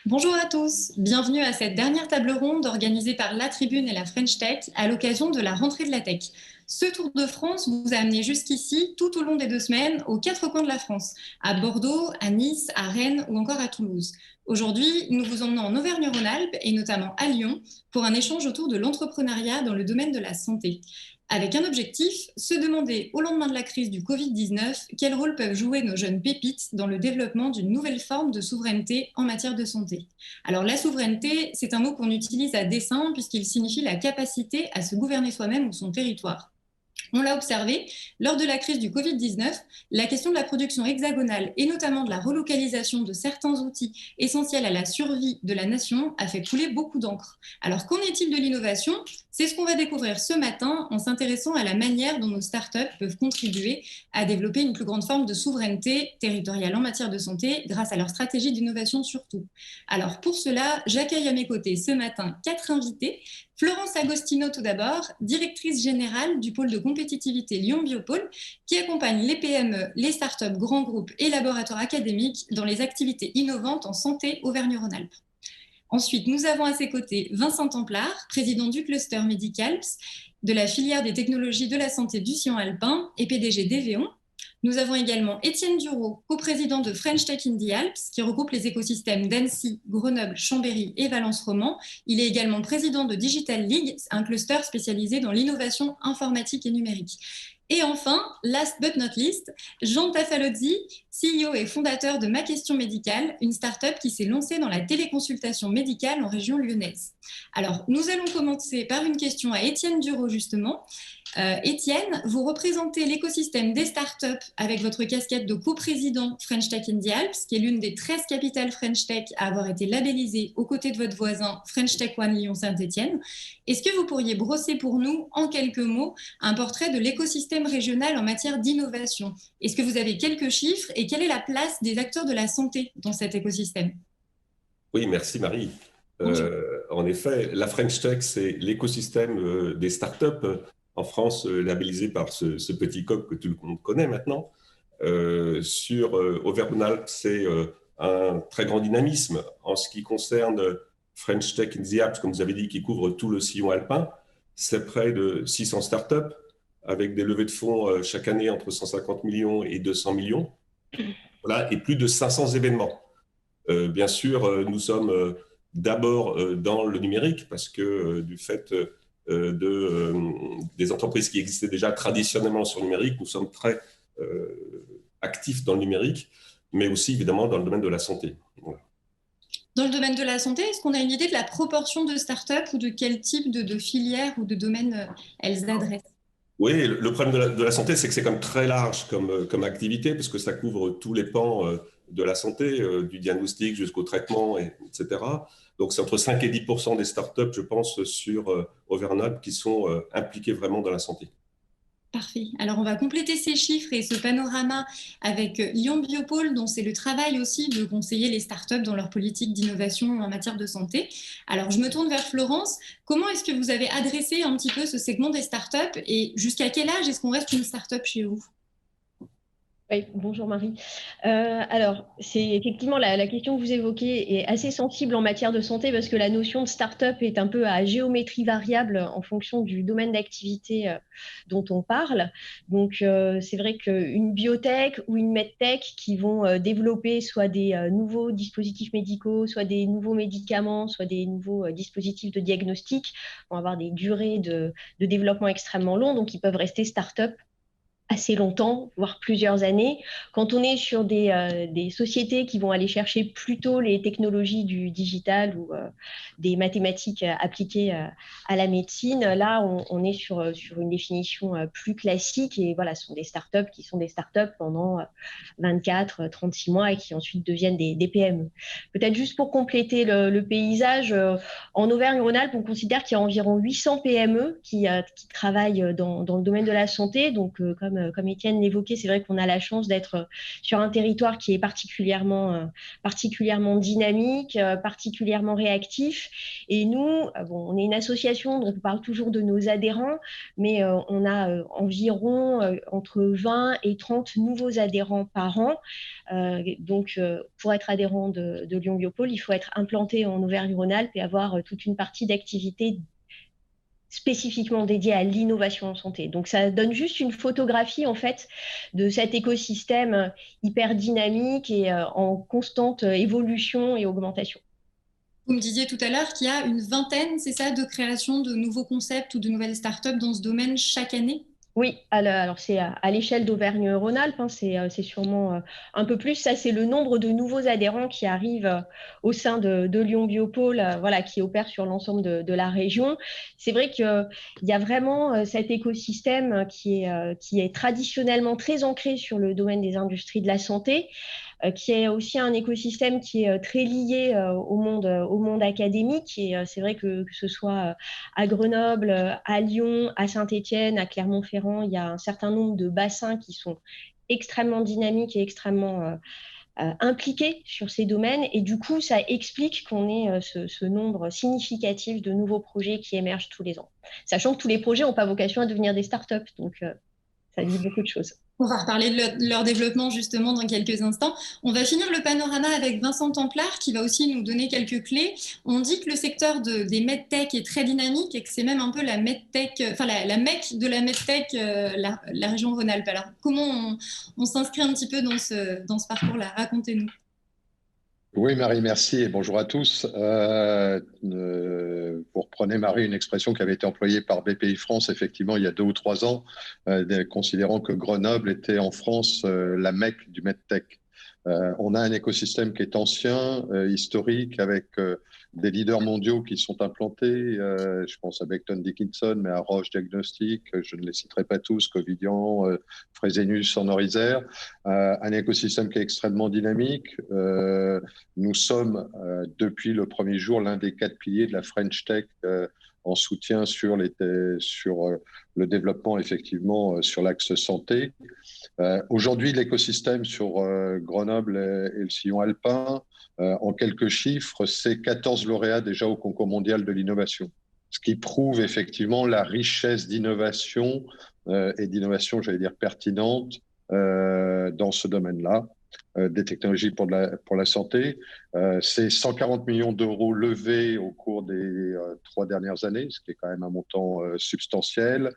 Bonjour à tous, bienvenue à cette dernière table ronde organisée par La Tribune et la French Tech à l'occasion de la rentrée de la tech. Ce Tour de France vous a amené jusqu'ici tout au long des 2 semaines aux 4 coins de la France, à Bordeaux, à Nice, à Rennes ou encore à Toulouse. Aujourd'hui, nous vous emmenons en Auvergne-Rhône-Alpes et notamment à Lyon pour un échange autour de l'entrepreneuriat dans le domaine de la santé. Avec un objectif, se demander au lendemain de la crise du Covid-19 quel rôle peuvent jouer nos jeunes pépites dans le développement d'une nouvelle forme de souveraineté en matière de santé. Alors la souveraineté, c'est un mot qu'on utilise à dessein puisqu'il signifie la capacité à se gouverner soi-même ou son territoire. On l'a observé, lors de la crise du Covid-19, la question de la production hexagonale et notamment de la relocalisation de certains outils essentiels à la survie de la nation a fait couler beaucoup d'encre. Alors qu'en est-il de l'innovation ? C'est ce qu'on va découvrir ce matin en s'intéressant à la manière dont nos startups peuvent contribuer à développer une plus grande forme de souveraineté territoriale en matière de santé grâce à leur stratégie d'innovation surtout. Alors pour cela, j'accueille à mes côtés ce matin 4 invités. Florence Agostino tout d'abord, directrice générale du pôle de compétitivité Lyon Biopôle, qui accompagne les PME, les startups, grands groupes et laboratoires académiques dans les activités innovantes en santé Auvergne-Rhône-Alpes. Ensuite, nous avons à ses côtés Vincent Templard, président du cluster Medicalps, de la filière des technologies de la santé du Sillon alpin et PDG d'Evéon. Nous avons également Étienne Duro, coprésident de French Tech in the Alps, qui regroupe les écosystèmes d'Annecy, Grenoble, Chambéry et Valence-Roman. Il est également président de Digital League, un cluster spécialisé dans l'innovation informatique et numérique. Et enfin, last but not least, Jean Tafalozzi, CEO et fondateur de Ma Question Médicale, une start-up qui s'est lancée dans la téléconsultation médicale en région lyonnaise. Alors, nous allons commencer par une question à Étienne Duro, justement. Étienne, vous représentez l'écosystème des startups avec votre casquette de coprésident French Tech in the Alps, qui est l'une des 13 capitales French Tech à avoir été labellisée aux côtés de votre voisin French Tech One Lyon-Saint-Étienne. Est-ce que vous pourriez brosser pour nous, en quelques mots, un portrait de l'écosystème régional en matière d'innovation ? Est-ce que vous avez quelques chiffres et quelle est la place des acteurs de la santé dans cet écosystème ? Oui, merci Marie. En effet, la French Tech, c'est l'écosystème des startups en France, labellisé par ce petit coq que tout le monde connaît maintenant. Sur Auvergne-Rhône-Alpes, c'est un très grand dynamisme en ce qui concerne French Tech in the Alps, comme vous avez dit, qui couvre tout le sillon alpin. C'est près de 600 startups avec des levées de fonds chaque année entre 150 millions et 200 millions. Voilà, et plus de 500 événements. Bien sûr, nous sommes d'abord dans le numérique parce que du fait des entreprises qui existaient déjà traditionnellement sur le numérique, nous sommes très actifs dans le numérique, mais aussi évidemment dans le domaine de la santé. Voilà. Dans le domaine de la santé, est-ce qu'on a une idée de la proportion de startups ou de quel type de filière ou de domaine elles adressent ? Oui, le problème de la santé, c'est que c'est quand même très large comme activité, parce que ça couvre tous les pans de la santé, du diagnostic jusqu'au traitement, etc. Donc, c'est entre 5 et 10% des startups, je pense, sur Auvergne-Rhône-Alpes qui sont impliquées vraiment dans la santé. Parfait. Alors, on va compléter ces chiffres et ce panorama avec Lyon Biopôle, dont c'est le travail aussi de conseiller les startups dans leur politique d'innovation en matière de santé. Alors, je me tourne vers Florence. Comment est-ce que vous avez adressé un petit peu ce segment des startups et jusqu'à quel âge est-ce qu'on reste une startup chez vous ? Oui, bonjour Marie. Alors, c'est effectivement la question que vous évoquez est assez sensible en matière de santé parce que la notion de start-up est un peu à géométrie variable en fonction du domaine d'activité dont on parle. Donc, c'est vrai qu'une biotech ou une medtech qui vont développer soit des nouveaux dispositifs médicaux, soit des nouveaux médicaments, soit des nouveaux dispositifs de diagnostic vont avoir des durées de développement extrêmement longues, donc ils peuvent rester start-up assez longtemps, voire plusieurs années. Quand on est sur des sociétés qui vont aller chercher plutôt les technologies du digital ou des mathématiques appliquées à la médecine, là, on est sur une définition plus classique. Et voilà, ce sont des startups qui sont des startups pendant 24, 36 mois et qui ensuite deviennent des PME. Peut-être juste pour compléter le paysage, en Auvergne-Rhône-Alpes, on considère qu'il y a environ 800 PME qui travaillent dans le domaine de la santé. Donc, comme Étienne l'évoquait, c'est vrai qu'on a la chance d'être sur un territoire qui est particulièrement dynamique, particulièrement réactif. Et nous, on est une association, donc on parle toujours de nos adhérents, mais on a environ entre 20 et 30 nouveaux adhérents par an. Donc, pour être adhérent de Lyon Biopôle, il faut être implanté en Auvergne-Rhône-Alpes et avoir toute une partie d'activité spécifiquement dédiée à l'innovation en santé. Donc, ça donne juste une photographie, en fait, de cet écosystème hyper dynamique et en constante évolution et augmentation. Vous me disiez tout à l'heure qu'il y a une vingtaine, c'est ça, de création de nouveaux concepts ou de nouvelles startups dans ce domaine chaque année? Oui, alors c'est à l'échelle d'Auvergne-Rhône-Alpes, hein, c'est sûrement un peu plus. Ça, c'est le nombre de nouveaux adhérents qui arrivent au sein de Lyon Biopôle, voilà, qui opèrent sur l'ensemble de la région. C'est vrai qu'il y a vraiment cet écosystème qui est traditionnellement très ancré sur le domaine des industries de la santé, qui est aussi un écosystème qui est très lié au monde académique. Et c'est vrai que ce soit à Grenoble, à Lyon, à Saint-Étienne, à Clermont-Ferrand, il y a un certain nombre de bassins qui sont extrêmement dynamiques et extrêmement impliqués sur ces domaines. Et du coup, ça explique qu'on ait ce nombre significatif de nouveaux projets qui émergent tous les ans. Sachant que tous les projets n'ont pas vocation à devenir des startups. Donc, ça dit beaucoup de choses. On va reparler de leur développement justement dans quelques instants. On va finir le panorama avec Vincent Templard qui va aussi nous donner quelques clés. On dit que le secteur des medtech est très dynamique et que c'est même un peu la medtech, enfin la mecque de la medtech, la région Rhône-Alpes. Alors comment on s'inscrit un petit peu dans ce parcours-là? Racontez-nous. Oui, Marie, merci et bonjour à tous. Vous reprenez, Marie, une expression qui avait été employée par BPI France, effectivement, il y a 2 ou 3 ans, considérant que Grenoble était en France la Mecque du MedTech. On a un écosystème qui est ancien, historique, avec des leaders mondiaux qui sont implantés. Je pense à Becton Dickinson, mais à Roche Diagnostic, je ne les citerai pas tous, Covidian, Fresenius en Orisère. Un écosystème qui est extrêmement dynamique. Nous sommes, depuis le premier jour, l'un des 4 piliers de la French Tech en soutien sur le développement, effectivement, sur l'axe santé. Aujourd'hui, l'écosystème sur Grenoble et le sillon alpin, en quelques chiffres, c'est 14 lauréats déjà au concours mondial de l'innovation. Ce qui prouve effectivement la richesse d'innovation et d'innovation, j'allais dire, pertinente dans ce domaine-là. Des technologies pour la santé. C'est 140 millions d'euros levés au cours des 3 dernières années, ce qui est quand même un montant substantiel.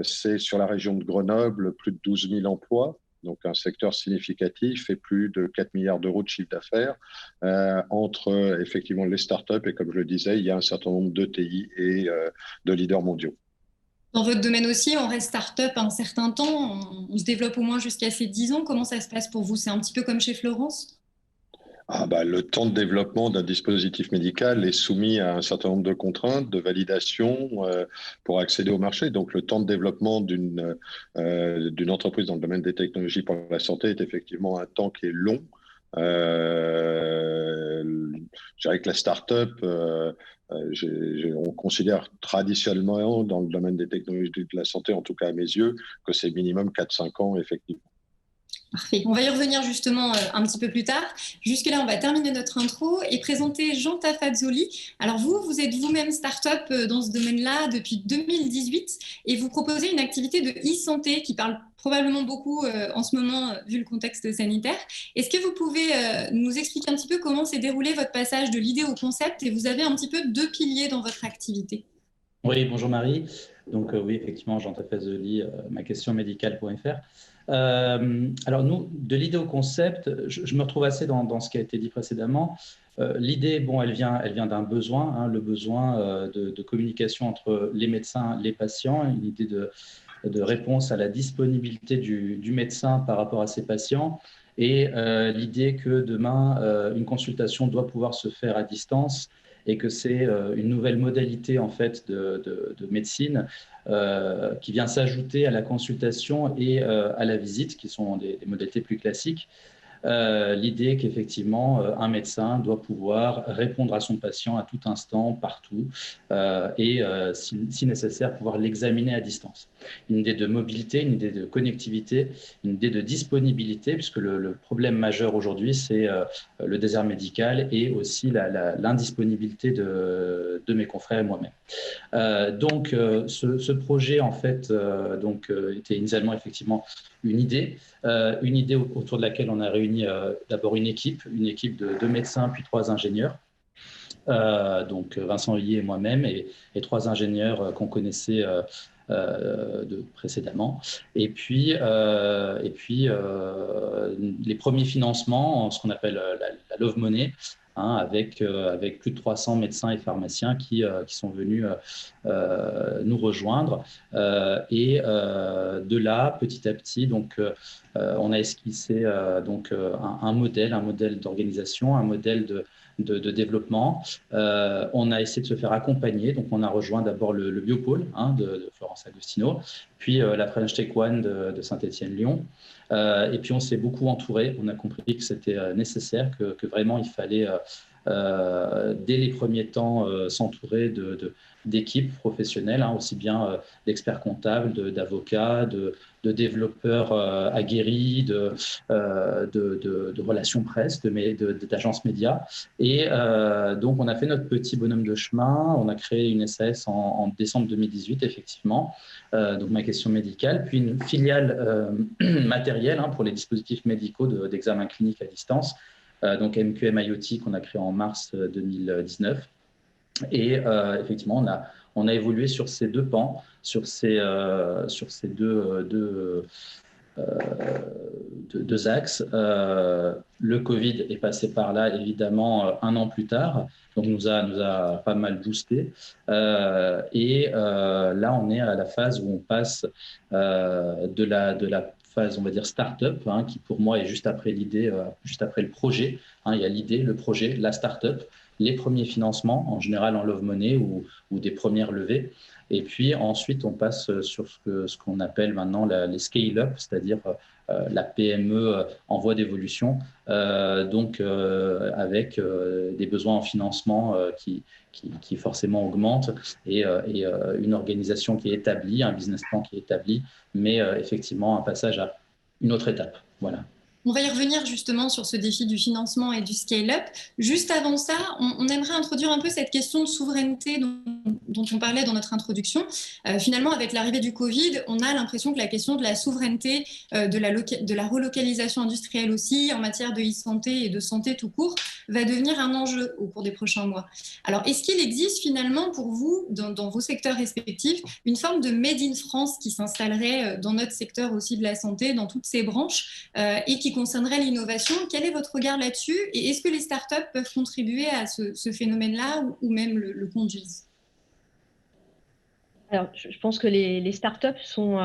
C'est sur la région de Grenoble, plus de 12 000 emplois, donc un secteur significatif et plus de 4 milliards d'euros de chiffre d'affaires entre effectivement les startups et, comme je le disais, il y a un certain nombre d'ETI et de leaders mondiaux. Dans votre domaine aussi, on reste start-up un certain temps, on se développe au moins jusqu'à ces 10 ans. Comment ça se passe pour vous? C'est un petit peu comme chez Florence? Le temps de développement d'un dispositif médical est soumis à un certain nombre de contraintes, de validation pour accéder au marché. Donc, le temps de développement d'une entreprise dans le domaine des technologies pour la santé est effectivement un temps qui est long. Je dirais que la start-up, on considère traditionnellement dans le domaine des technologies de la santé, en tout cas à mes yeux, que c'est minimum 4-5 ans, effectivement. Parfait. On va y revenir justement un petit peu plus tard. Jusque-là, on va terminer notre intro et présenter Jean Tafazzoli. Alors vous êtes vous-même start-up dans ce domaine-là depuis 2018 et vous proposez une activité de e-santé qui parle probablement beaucoup en ce moment vu le contexte sanitaire. Est-ce que vous pouvez nous expliquer un petit peu comment s'est déroulé votre passage de l'idée au concept? Et vous avez un petit peu 2 piliers dans votre activité. Oui, bonjour Marie. Donc oui, effectivement, Jean Tafazzoli, maquestionmédicale.fr. Alors nous, de l'idée au concept, je me retrouve assez dans ce qui a été dit précédemment. L'idée, elle vient d'un besoin, le besoin de communication entre les médecins, les patients, une idée de réponse à la disponibilité du médecin par rapport à ses patients et l'idée que demain, une consultation doit pouvoir se faire à distance et que c'est une nouvelle modalité en fait de médecine qui vient s'ajouter à la consultation et à la visite, qui sont des modalités plus classiques. L'idée qu'effectivement, un médecin doit pouvoir répondre à son patient à tout instant, partout, et si nécessaire, pouvoir l'examiner à distance. Une idée de mobilité, une idée de connectivité, une idée de disponibilité, puisque le problème majeur aujourd'hui, c'est le désert médical et aussi l'indisponibilité de mes confrères et moi-même. Donc, ce projet, en fait, était initialement effectivement une idée autour de laquelle on a réuni d'abord une équipe de 2 médecins puis 3 ingénieurs. Donc Vincent Heuillet et moi-même et 3 ingénieurs qu'on connaissait précédemment. Et puis les premiers financements, ce qu'on appelle la Love Money, avec plus de 300 médecins et pharmaciens qui sont venus nous rejoindre. Et de là, petit à petit, on a esquissé un modèle d'organisation, un modèle de développement. On a essayé de se faire accompagner. Donc, on a rejoint d'abord le Biopôle de Florence Agostino, puis la French Tech One de Saint-Étienne-Lyon. Et puis, on s'est beaucoup entouré. On a compris que c'était nécessaire, que vraiment, il fallait, dès les premiers temps, s'entourer d'équipes professionnelles, aussi bien d'experts comptables, d'avocats, de développeurs aguerris, de relations presse, d'agences médias. Et donc, on a fait notre petit bonhomme de chemin. On a créé une SAS en décembre 2018, effectivement. Donc, ma question médicale, puis une filiale matérielle pour les dispositifs médicaux d'examen clinique à distance. Donc, MQM IoT qu'on a créé en mars 2019. Et effectivement, on a évolué sur ces 2 pans, sur ces deux axes. Le Covid est passé par là, évidemment, 1 an plus tard, donc nous a pas mal boosté. Et là, on est à la phase où on passe de la phase, on va dire, start-up, qui pour moi est juste après l'idée, juste après le projet. Il y a l'idée, le projet, la start-up, les premiers financements, en général en Love Money ou des premières levées. Et puis ensuite, on passe sur ce qu'on appelle maintenant les scale-up, c'est-à-dire la PME en voie d'évolution, avec des besoins en financement qui forcément augmentent et une organisation qui est établie, un business plan qui est établi, mais effectivement un passage à une autre étape. Voilà. On va y revenir justement sur ce défi du financement et du scale-up. Juste avant ça, on aimerait introduire un peu cette question de souveraineté dont on parlait dans notre introduction. Finalement, avec l'arrivée du Covid, on a l'impression que la question de la souveraineté, de la relocalisation industrielle aussi, en matière de e-santé et de santé tout court, va devenir un enjeu au cours des prochains mois. Alors, est-ce qu'il existe finalement pour vous, dans vos secteurs respectifs, une forme de Made in France qui s'installerait dans notre secteur aussi de la santé, dans toutes ces branches, et qui concernerait l'innovation? Quel est votre regard là-dessus? Et est-ce que les startups peuvent contribuer à ce phénomène-là ou même le conduisent? Alors, je pense que les startups sont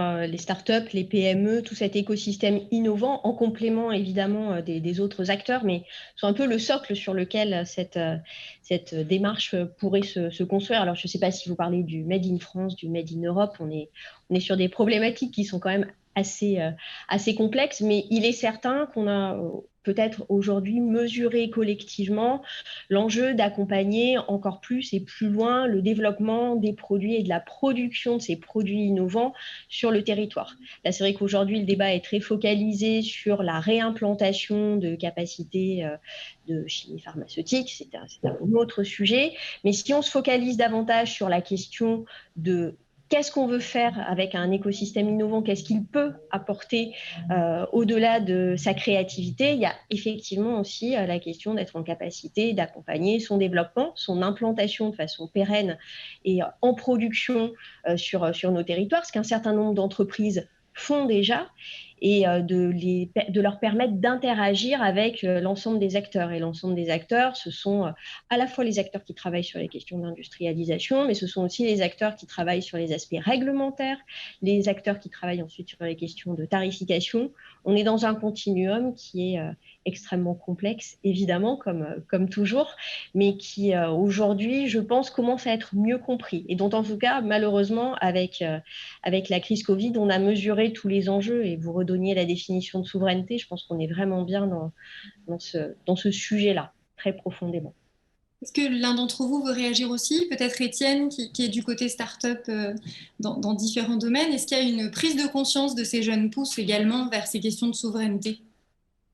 les PME, tout cet écosystème innovant, en complément évidemment des autres acteurs, mais sont un peu le socle sur lequel cette démarche pourrait se construire. Alors, je ne sais pas si vous parlez du Made in France, du Made in Europe, on est sur des problématiques qui sont quand même assez complexes, mais il est certain qu'on a peut-être aujourd'hui mesurer collectivement l'enjeu d'accompagner encore plus et plus loin le développement des produits et de la production de ces produits innovants sur le territoire. Là, c'est vrai qu'aujourd'hui, le débat est très focalisé sur la réimplantation de capacités de chimie pharmaceutique. C'est un autre sujet. Mais si on se focalise davantage sur la question de qu'est-ce qu'on veut faire avec un écosystème innovant, qu'est-ce qu'il peut apporter au-delà de sa créativité, il y a effectivement aussi la question d'être en capacité d'accompagner son développement, son implantation de façon pérenne et en production sur nos territoires, ce qu'un certain nombre d'entreprises font déjà. et de leur permettre d'interagir avec l'ensemble des acteurs. Et l'ensemble des acteurs, ce sont à la fois les acteurs qui travaillent sur les questions d'industrialisation, mais ce sont aussi les acteurs qui travaillent sur les aspects réglementaires, les acteurs qui travaillent ensuite sur les questions de tarification. On est dans un continuum qui est extrêmement complexe, évidemment, comme toujours, mais qui aujourd'hui, je pense, commence à être mieux compris. Et dont, en tout cas, malheureusement, avec la crise Covid, on a mesuré tous les enjeux. Et vous redonniez la définition de souveraineté. Je pense qu'on est vraiment bien dans ce sujet-là, très profondément. Est-ce que l'un d'entre vous veut réagir aussi? Peut-être Étienne, qui est du côté start-up dans différents domaines. Est-ce qu'il y a une prise de conscience de ces jeunes pousses également vers ces questions de souveraineté?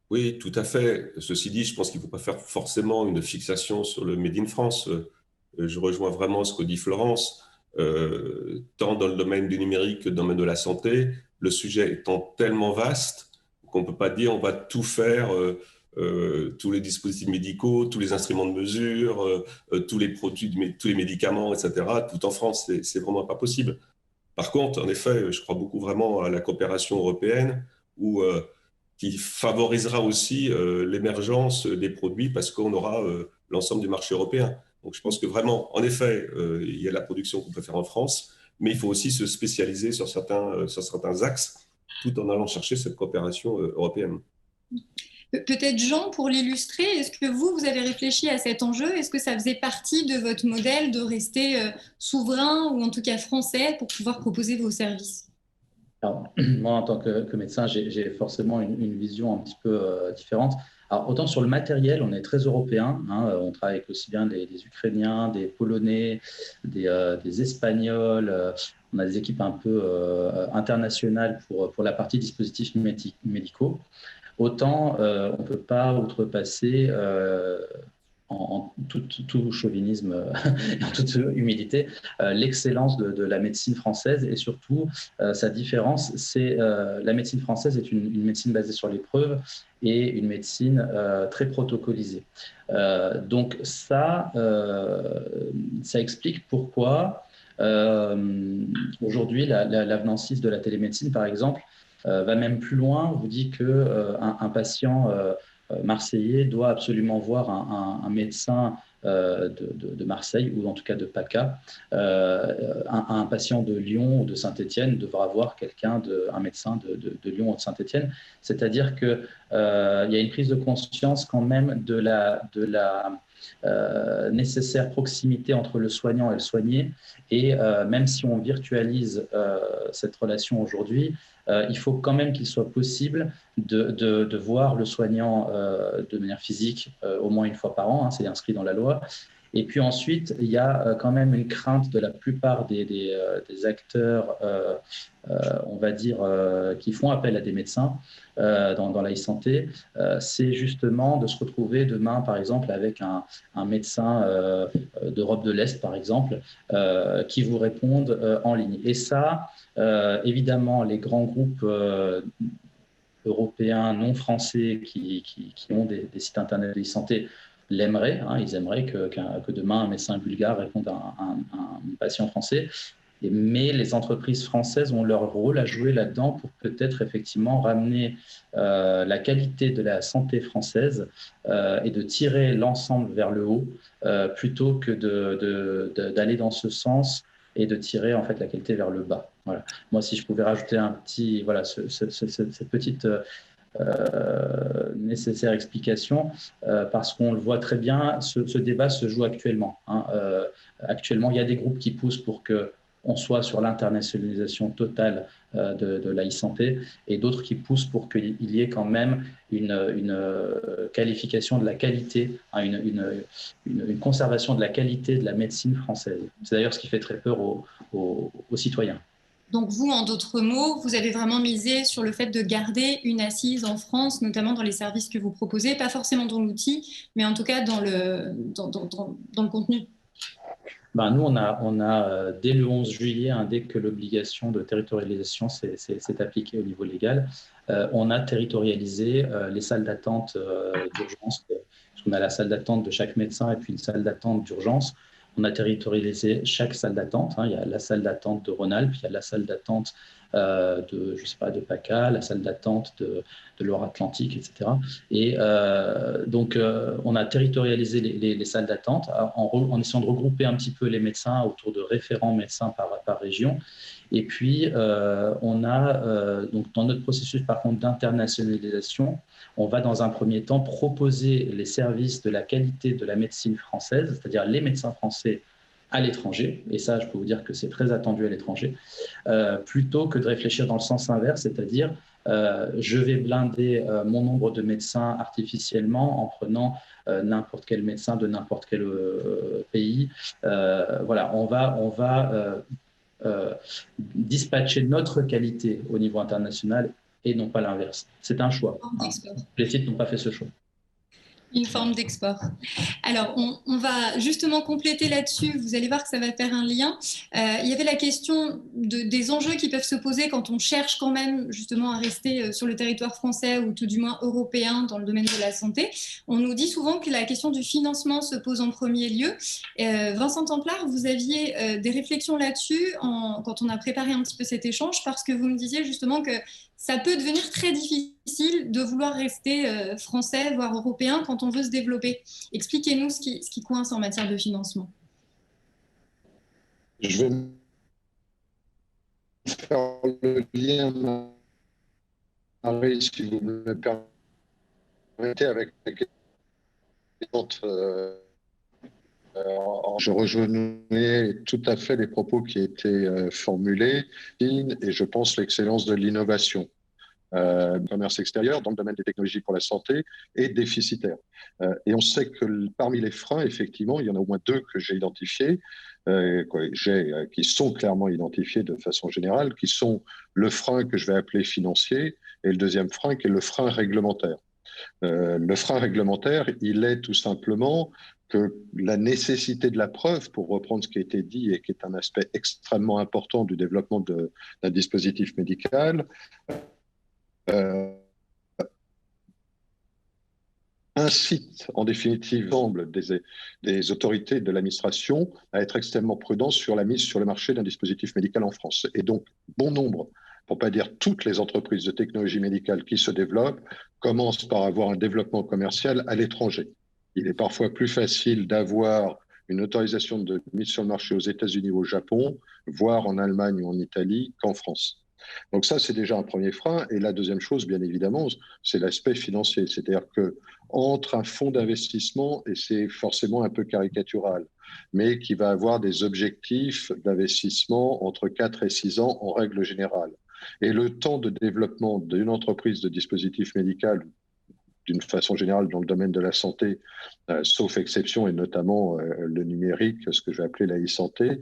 Oui, tout à fait. Ceci dit, je pense qu'il ne faut pas faire forcément une fixation sur le Made in France. Je rejoins vraiment ce que dit Florence. Tant dans le domaine du numérique que dans le domaine de la santé, le sujet étant tellement vaste qu'on ne peut pas dire on va tout faire, tous les dispositifs médicaux, tous les instruments de mesure, tous les produits, tous les médicaments, etc., tout en France, c'est vraiment pas possible. Par contre, en effet, je crois beaucoup vraiment à la coopération européenne qui favorisera aussi l'émergence des produits parce qu'on aura l'ensemble du marché européen. Donc je pense que vraiment, en effet, il y a la production qu'on peut faire en France, mais il faut aussi se spécialiser sur certains axes tout en allant chercher cette coopération européenne. Peut-être Jean, pour l'illustrer, est-ce que vous avez réfléchi à cet enjeu? Est-ce que ça faisait partie de votre modèle de rester souverain ou en tout cas français pour pouvoir proposer vos services? Alors, moi, en tant que médecin, j'ai forcément une vision un petit peu différente. Alors, autant sur le matériel, on est très européen. On travaille avec aussi bien des Ukrainiens, des Polonais, des Espagnols. On a des équipes un peu internationales pour la partie dispositifs médicaux. Autant on ne peut pas outrepasser en tout chauvinisme et en toute humilité, l'excellence de la médecine française et surtout sa différence, c'est la médecine française est une médecine basée sur les preuves et une médecine très protocolisée. Donc ça explique pourquoi aujourd'hui l'avenant 6 de la télémédecine, par exemple, va même plus loin, vous dit qu'un patient marseillais doit absolument voir un médecin de Marseille ou en tout cas de PACA. Un patient de Lyon ou de Saint-Étienne devra voir un médecin de Lyon ou de Saint-Étienne. C'est-à-dire qu'il y a une prise de conscience quand même de la nécessaire proximité entre le soignant et le soigné. Et même si on virtualise cette relation aujourd'hui, il faut quand même qu'il soit possible de voir le soignant de manière physique au moins une fois par an, c'est inscrit dans la loi. Et puis ensuite, il y a quand même une crainte de la plupart des acteurs, on va dire, qui font appel à des médecins dans la e-santé, c'est justement de se retrouver demain, par exemple, avec un médecin d'Europe de l'Est, par exemple, qui vous répondent en ligne. Et ça, évidemment, les grands groupes européens non français qui ont des sites internet de e-santé l'aimeraient. Ils aimeraient que demain un médecin bulgare réponde à un patient français. Mais les entreprises françaises ont leur rôle à jouer là-dedans pour peut-être effectivement ramener la qualité de la santé française et de tirer l'ensemble vers le haut plutôt que d'aller dans ce sens et de tirer en fait la qualité vers le bas. Voilà. Moi, si je pouvais rajouter cette petite nécessaire explication, parce qu'on le voit très bien, ce débat se joue actuellement. Actuellement, il y a des groupes qui poussent pour qu'on soit sur l'internationalisation totale de la e-santé et d'autres qui poussent pour qu'il y ait quand même une qualification de la qualité, une conservation de la qualité de la médecine française. C'est d'ailleurs ce qui fait très peur aux citoyens. Donc vous, en d'autres mots, vous avez vraiment misé sur le fait de garder une assise en France, notamment dans les services que vous proposez, pas forcément dans l'outil, mais en tout cas dans le contenu. Nous, on a dès le 11 juillet, dès que l'obligation de territorialisation s'est appliquée au niveau légal, on a territorialisé les salles d'attente d'urgence, parce qu'on a la salle d'attente de chaque médecin et puis une salle d'attente d'urgence. On a territorialisé chaque salle d'attente. Il y a la salle d'attente de Rhône-Alpes, il y a la salle d'attente je sais pas, de PACA, la salle d'attente de Loire-Atlantique, etc. Et donc, on a territorialisé les salles d'attente en essayant de regrouper un petit peu les médecins autour de référents médecins par région. Et puis, on a, donc, dans notre processus, par contre, d'internationalisation, on va dans un premier temps proposer les services de la qualité de la médecine française, c'est-à-dire les médecins français à l'étranger, et ça, je peux vous dire que c'est très attendu à l'étranger, plutôt que de réfléchir dans le sens inverse, c'est-à-dire je vais blinder mon nombre de médecins artificiellement en prenant n'importe quel médecin de n'importe quel pays. Voilà, on va dispatcher notre qualité au niveau international et non pas l'inverse. C'est un choix. Les sites n'ont pas fait ce choix. Une forme d'export. Alors, on va justement compléter là-dessus. Vous allez voir que ça va faire un lien. Il y avait la question des enjeux qui peuvent se poser quand on cherche quand même justement à rester sur le territoire français ou tout du moins européen dans le domaine de la santé. On nous dit souvent que la question du financement se pose en premier lieu. Vincent Templard, vous aviez des réflexions là-dessus quand on a préparé un petit peu cet échange, parce que vous me disiez justement que ça peut devenir très difficile de vouloir rester français, voire européen, quand on veut se développer. Expliquez-nous ce qui coince en matière de financement. Je vais faire le lien, Marie, si vous me permettez, avec la question. Je rejoignais tout à fait les propos qui étaient formulés, et je pense l'excellence de l'innovation. Le commerce extérieur dans le domaine des technologies pour la santé est déficitaire. Et on sait que parmi les freins, effectivement, il y en a au moins 2 que j'ai identifiés, qui sont clairement identifiés de façon générale, qui sont le frein que je vais appeler financier et le deuxième frein qui est le frein réglementaire. Le frein réglementaire, il est tout simplement que la nécessité de la preuve, pour reprendre ce qui a été dit et qui est un aspect extrêmement important du développement d'un dispositif médical, incite en définitive l'ensemble des autorités de l'administration à être extrêmement prudents sur la mise sur le marché d'un dispositif médical en France. Et donc, bon nombre, pour ne pas dire toutes les entreprises de technologie médicale qui se développent, commencent par avoir un développement commercial à l'étranger. Il est parfois plus facile d'avoir une autorisation de mise sur le marché aux États-Unis ou au Japon, voire en Allemagne ou en Italie, qu'en France. Donc ça, c'est déjà un premier frein. Et la deuxième chose, bien évidemment, c'est l'aspect financier. C'est-à-dire qu'entre un fonds d'investissement, et c'est forcément un peu caricatural, mais qui va avoir des objectifs d'investissement entre 4 et 6 ans en règle générale, et le temps de développement d'une entreprise de dispositif médical, d'une façon générale dans le domaine de la santé, sauf exception, et notamment le numérique, ce que je vais appeler la e-santé,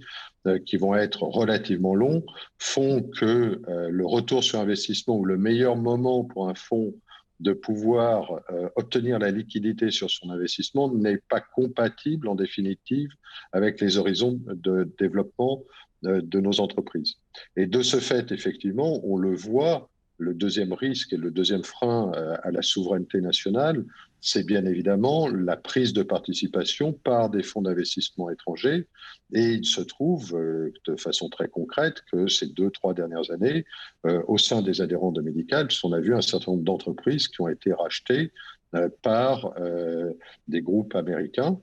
qui vont être relativement longs, font que le retour sur investissement ou le meilleur moment pour un fonds de pouvoir obtenir la liquidité sur son investissement n'est pas compatible en définitive avec les horizons de développement de nos entreprises. Et de ce fait, effectivement, on le voit, le deuxième risque et le deuxième frein à la souveraineté nationale, c'est bien évidemment la prise de participation par des fonds d'investissement étrangers. Et il se trouve de façon très concrète que ces 2-3 dernières années, au sein des adhérents de Medicals, on a vu un certain nombre d'entreprises qui ont été rachetées par des groupes américains.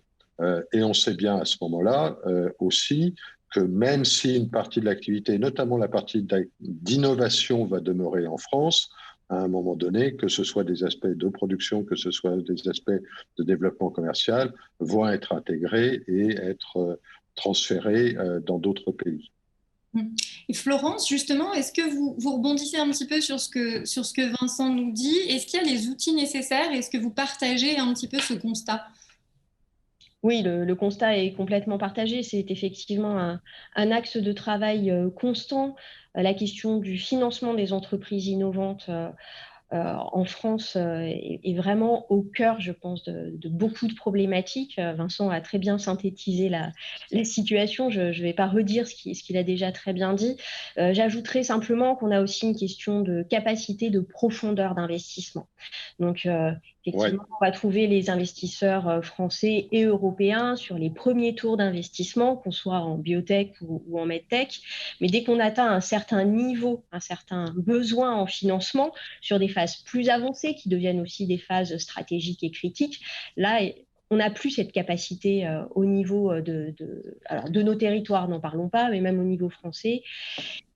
Et on sait bien à ce moment-là aussi que même si une partie de l'activité, notamment la partie d'innovation, va demeurer en France, à un moment donné, que ce soit des aspects de production, que ce soit des aspects de développement commercial, vont être intégrés et être transférés dans d'autres pays. Et Florence, justement, est-ce que vous rebondissez un petit peu sur ce que Vincent nous dit? Est-ce qu'il y a les outils nécessaires? Est-ce que vous partagez un petit peu ce constat? Oui, le constat est complètement partagé. C'est effectivement un axe de travail constant. La question du financement des entreprises innovantes en France est vraiment au cœur, je pense, de beaucoup de problématiques. Vincent a très bien synthétisé la situation. Je ne vais pas redire ce qu'il a déjà très bien dit. J'ajouterai simplement qu'on a aussi une question de capacité de profondeur d'investissement. Donc, Effectivement, on va trouver les investisseurs français et européens sur les premiers tours d'investissement, qu'on soit en biotech ou en medtech. Mais dès qu'on atteint un certain niveau, un certain besoin en financement sur des phases plus avancées, qui deviennent aussi des phases stratégiques et critiques, là, on n'a plus cette capacité au niveau alors de nos territoires, n'en parlons pas, mais même au niveau français.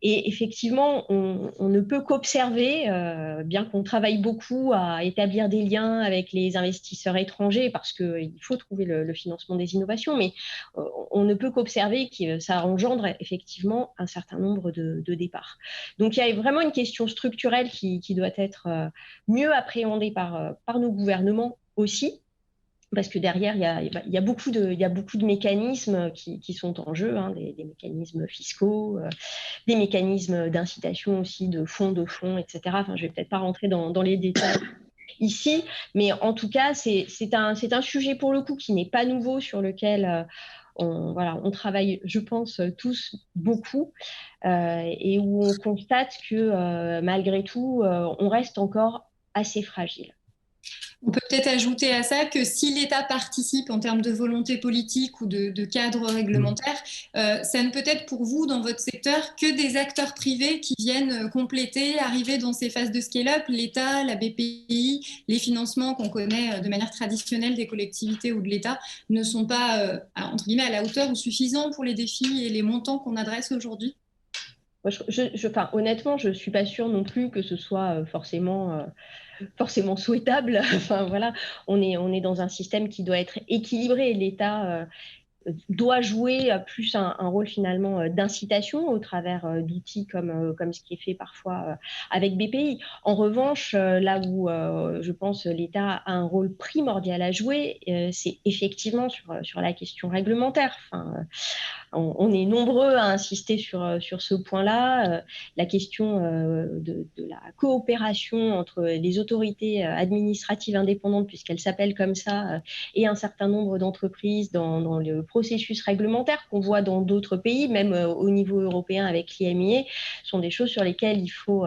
Et effectivement, on ne peut qu'observer, bien qu'on travaille beaucoup à établir des liens avec les investisseurs étrangers, parce qu'il faut trouver le financement des innovations, mais on ne peut qu'observer que ça engendre effectivement un certain nombre de départs. Donc il y a vraiment une question structurelle qui doit être mieux appréhendée par nos gouvernements aussi. Parce que derrière, il y a beaucoup de mécanismes qui sont en jeu, hein, des mécanismes fiscaux, des mécanismes d'incitation aussi, de fonds, etc. Enfin, je ne vais peut-être pas rentrer dans les détails ici, mais en tout cas, c'est un sujet pour le coup qui n'est pas nouveau, sur lequel on travaille, je pense, tous beaucoup, et où on constate que malgré tout, on reste encore assez fragile. On peut peut-être ajouter à ça que si l'État participe en termes de volonté politique ou de cadre réglementaire, ça ne peut être pour vous, dans votre secteur, que des acteurs privés qui viennent compléter, arriver dans ces phases de scale-up. L'État, la BPI, les financements qu'on connaît de manière traditionnelle des collectivités ou de l'État ne sont pas, entre guillemets, à la hauteur ou suffisants pour les défis et les montants qu'on adresse aujourd'hui. Honnêtement, je ne suis pas sûre non plus que ce soit forcément souhaitable. Enfin, voilà, on est dans un système qui doit être équilibré. L'État doit jouer plus un rôle finalement d'incitation au travers d'outils comme ce qui est fait parfois avec BPI. En revanche, là où je pense l'État a un rôle primordial à jouer, c'est effectivement sur la question réglementaire. Enfin, on est nombreux à insister sur ce point-là. La question de la coopération entre les autorités administratives indépendantes, puisqu'elles s'appellent comme ça, et un certain nombre d'entreprises dans le processus réglementaire qu'on voit dans d'autres pays, même au niveau européen avec l'IMIA, sont des choses sur lesquelles il faut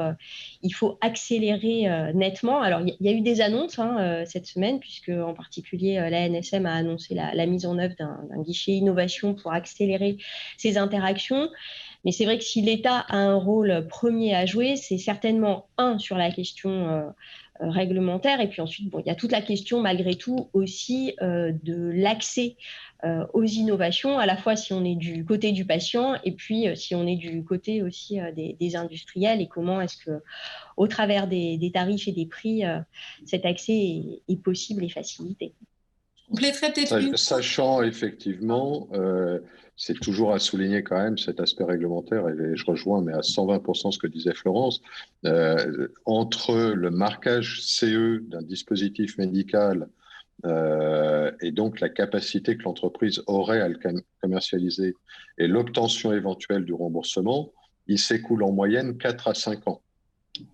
accélérer nettement. Alors, il y a eu des annonces cette semaine, puisque en particulier l'ANSM a annoncé la mise en œuvre d'un guichet innovation pour accélérer ces interactions. Mais c'est vrai que si l'État a un rôle premier à jouer, c'est certainement sur la question réglementaire, et puis ensuite, il y a toute la question malgré tout aussi de l'accès aux innovations, à la fois si on est du côté du patient et puis si on est du côté aussi des industriels, et comment est-ce que, au travers des tarifs et des prix, cet accès est possible et facilité. Compléterait peut-être Sachant effectivement, c'est toujours à souligner quand même cet aspect réglementaire, et je rejoins mais à 120% ce que disait Florence, entre le marquage CE d'un dispositif médical et donc la capacité que l'entreprise aurait à le commercialiser et l'obtention éventuelle du remboursement, il s'écoule en moyenne 4 à 5 ans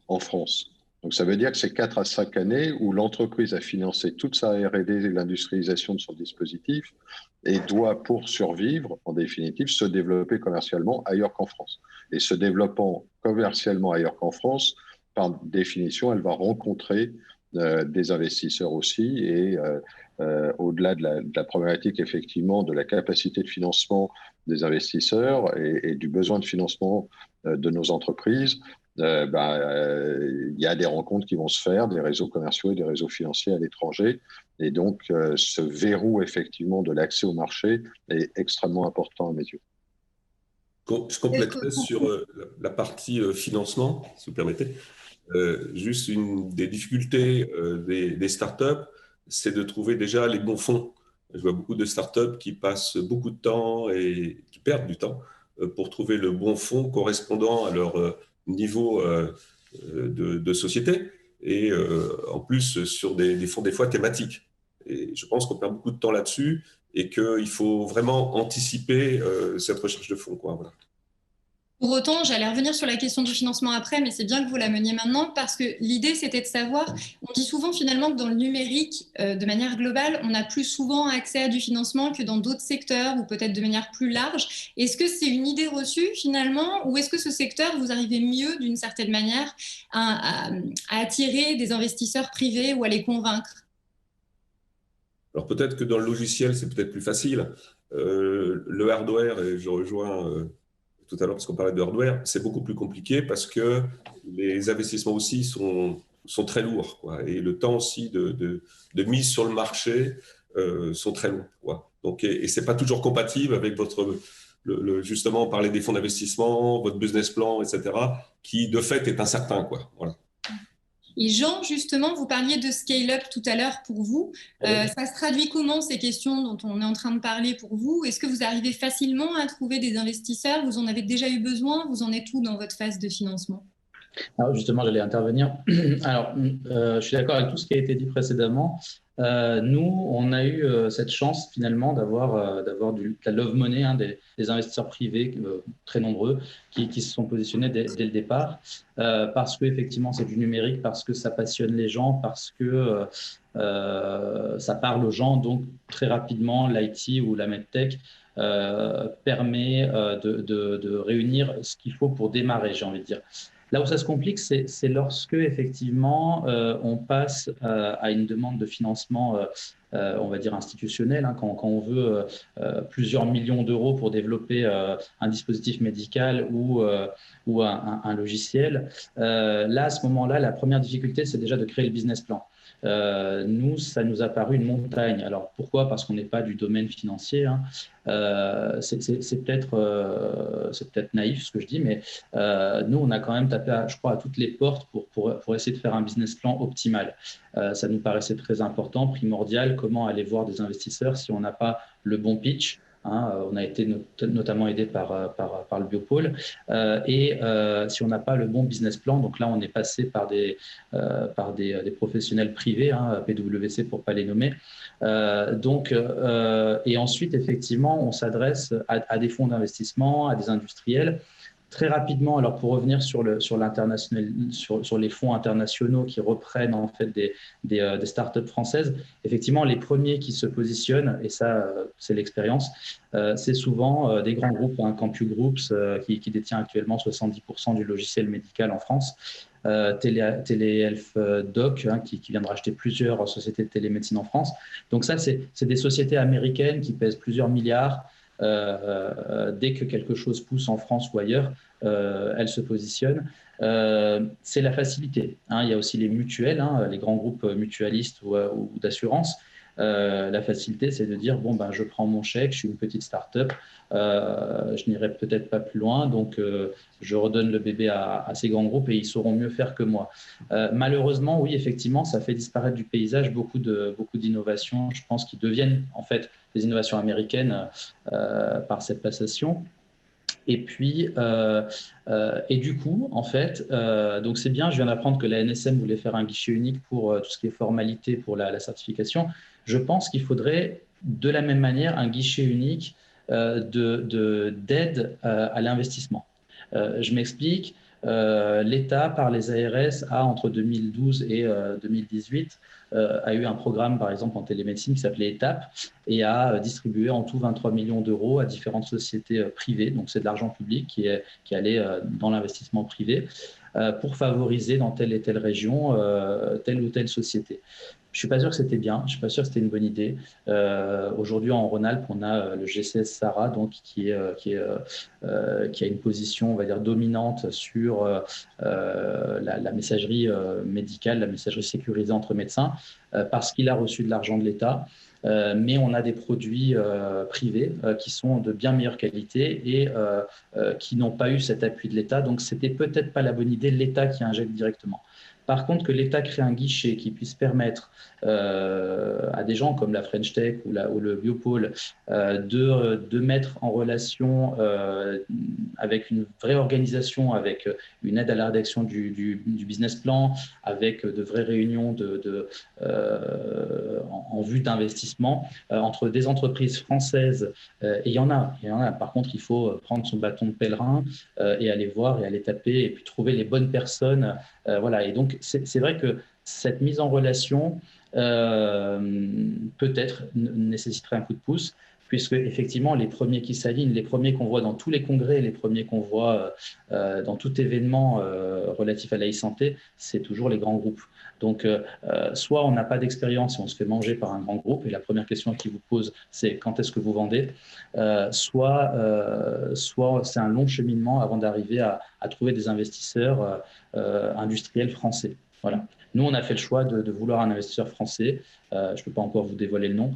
en France. Donc, ça veut dire que c'est 4 à 5 années où l'entreprise a financé toute sa R&D et l'industrialisation de son dispositif et doit, pour survivre, en définitive, se développer commercialement ailleurs qu'en France. Et se développant commercialement ailleurs qu'en France, par définition, elle va rencontrer des investisseurs aussi, et au-delà de la problématique, effectivement, de la capacité de financement des investisseurs et du besoin de financement de nos entreprises, il y a des rencontres qui vont se faire, des réseaux commerciaux et des réseaux financiers à l'étranger. Et donc, ce verrou, effectivement, de l'accès au marché est extrêmement important à mes yeux. Je compléterai sur la partie financement, si vous permettez. Juste une des difficultés des startups, c'est de trouver déjà les bons fonds. Je vois beaucoup de startups qui passent beaucoup de temps et qui perdent du temps pour trouver le bon fonds correspondant à leur niveau de société, et en plus sur des fonds des fois thématiques. Et je pense qu'on perd beaucoup de temps là-dessus et qu'il faut vraiment anticiper cette recherche de fonds, quoi. Voilà. Pour autant, j'allais revenir sur la question du financement après, mais c'est bien que vous la meniez maintenant, parce que l'idée, c'était de savoir, on dit souvent finalement que dans le numérique, de manière globale, on a plus souvent accès à du financement que dans d'autres secteurs, ou peut-être de manière plus large. Est-ce que c'est une idée reçue finalement, ou est-ce que ce secteur, vous arrivez mieux d'une certaine manière à attirer des investisseurs privés ou à les convaincre ? Alors peut-être que dans le logiciel, c'est peut-être plus facile. Le hardware, et je rejoins tout à l'heure parce qu'on parlait de hardware, c'est beaucoup plus compliqué parce que les investissements aussi sont très lourds, quoi, et le temps aussi de mise sur le marché sont très longs, quoi. Donc, et c'est pas toujours compatible avec votre, justement, on parlait des fonds d'investissement, votre business plan, etc., qui de fait est incertain, quoi. Voilà. Et Jean, justement, vous parliez de scale-up tout à l'heure pour vous. Ça se traduit comment ces questions dont on est en train de parler pour vous? Est-ce que vous arrivez facilement à trouver des investisseurs? Vous en avez déjà eu besoin? Vous en êtes où dans votre phase de financement? Alors justement, j'allais intervenir. Alors, je suis d'accord avec tout ce qui a été dit précédemment. Nous, on a eu cette chance finalement d'avoir de la love money, hein, des investisseurs privés très nombreux qui se sont positionnés dès le départ parce que effectivement c'est du numérique, parce que ça passionne les gens, parce que ça parle aux gens. Donc très rapidement, l'IT ou la medtech permet de réunir ce qu'il faut pour démarrer, j'ai envie de dire. Là où ça se complique, c'est lorsque effectivement on passe à une demande de financement, on va dire institutionnel, hein, quand on veut plusieurs millions d'euros pour développer un dispositif médical ou un logiciel. Là, à ce moment-là, la première difficulté, c'est déjà de créer le business plan. Nous, ça nous a paru une montagne. Alors pourquoi? Parce qu'on n'est pas du domaine financier, hein. C'est peut-être naïf ce que je dis, mais nous, on a quand même tapé, je crois, à toutes les portes pour essayer de faire un business plan optimal. Ça nous paraissait très important, primordial. Comment aller voir des investisseurs si on n'a pas le bon pitch? Hein, on a été notamment aidé par le Biopôle. Et si on n'a pas le bon business plan, donc là, on est passé par des professionnels privés, hein, PwC pour ne pas les nommer. Et ensuite, effectivement, on s'adresse à des fonds d'investissement, à des industriels. Très rapidement, alors pour revenir sur l'international, sur les fonds internationaux qui reprennent en fait des startups françaises, effectivement, les premiers qui se positionnent, et ça, c'est l'expérience, c'est souvent des grands groupes, hein, CampuGroups, qui détient actuellement 70% du logiciel médical en France. Telehealth Doc, hein, qui vient de racheter plusieurs sociétés de télémédecine en France. Donc ça, c'est des sociétés américaines qui pèsent plusieurs milliards. Dès que quelque chose pousse en France ou ailleurs, elles se positionnent. C'est la facilité, hein. Il y a aussi les mutuelles, hein, les grands groupes mutualistes ou d'assurance. La facilité, c'est de dire, bon, ben, je prends mon chèque, je suis une petite start-up, je n'irai peut-être pas plus loin, donc je redonne le bébé à ces grands groupes et ils sauront mieux faire que moi. Malheureusement, oui, effectivement, ça fait disparaître du paysage beaucoup d'innovations, je pense, qui deviennent en fait des innovations américaines par cette passation. Et puis, et du coup, en fait, donc c'est bien, je viens d'apprendre que la NSM voulait faire un guichet unique pour tout ce qui est formalité pour la certification. Je pense qu'il faudrait, de la même manière, un guichet unique d'aide à l'investissement. Je m'explique. L'État, par les ARS, entre 2012 et 2018, a eu un programme, par exemple, en télémédecine qui s'appelait ETAP et a distribué en tout 23 millions d'euros à différentes sociétés privées. Donc, c'est de l'argent public qui allait dans l'investissement privé pour favoriser dans telle et telle région telle ou telle société. Je ne suis pas sûr que c'était bien, je ne suis pas sûr que c'était une bonne idée. Aujourd'hui, en Rhône-Alpes, on a le GCS Sara, donc, qui a une position, on va dire, dominante sur la messagerie médicale, la messagerie sécurisée entre médecins, parce qu'il a reçu de l'argent de l'État. Mais on a des produits privés qui sont de bien meilleure qualité et qui n'ont pas eu cet appui de l'État. Donc, ce n'était peut-être pas la bonne idée, l'État qui injecte directement. Par contre, que l'État crée un guichet qui puisse permettre à des gens comme la French Tech ou le Biopôle de mettre en relation avec une vraie organisation, avec une aide à la rédaction du business plan, avec de vraies réunions en vue d'investissement entre des entreprises françaises, et il y en a. Par contre, il faut prendre son bâton de pèlerin et aller voir et aller taper et puis trouver les bonnes personnes. Voilà. Et donc, c'est vrai que cette mise en relation peut-être nécessiterait un coup de pouce. puisque effectivement, les premiers qui s'alignent, les premiers qu'on voit dans tous les congrès, les premiers qu'on voit dans tout événement relatif à la e-santé, c'est toujours les grands groupes. Donc, soit on n'a pas d'expérience et on se fait manger par un grand groupe, et la première question qu'ils vous posent, c'est quand est-ce que vous vendez, soit c'est un long cheminement avant d'arriver à trouver des investisseurs industriels français. Voilà. Nous, on a fait le choix de vouloir un investisseur français. Je ne peux pas encore vous dévoiler le nom,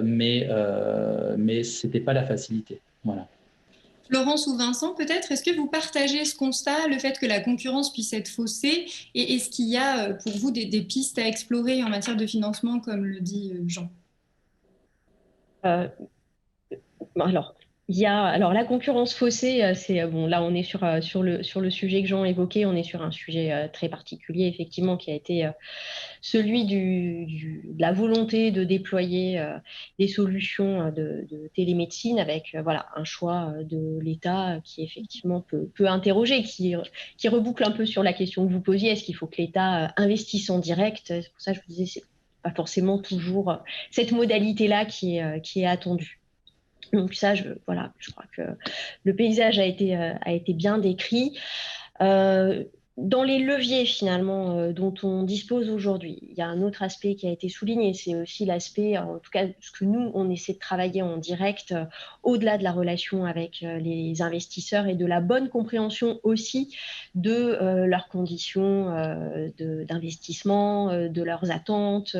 mais ce n'était pas la facilité. Voilà. Florence ou Vincent, peut-être, est-ce que vous partagez ce constat, le fait que la concurrence puisse être faussée, et est-ce qu'il y a pour vous des pistes à explorer en matière de financement, comme le dit Jean? Alors, la concurrence faussée, c'est bon. Là, on est sur le sujet que Jean évoquait. On est sur un sujet très particulier, effectivement, qui a été celui de la volonté de déployer des solutions de télémédecine avec un choix de l'État qui effectivement peut interroger, qui reboucle un peu sur la question que vous posiez. Est-ce qu'il faut que l'État investisse en direct? C'est pour ça que je vous disais, c'est pas forcément toujours cette modalité-là qui est attendue. Donc ça, je crois que le paysage a été bien décrit. Dans les leviers finalement dont on dispose aujourd'hui, il y a un autre aspect qui a été souligné, c'est aussi l'aspect, en tout cas ce que nous, on essaie de travailler en direct, au-delà de la relation avec les investisseurs et de la bonne compréhension aussi de leurs conditions d'investissement, de leurs attentes.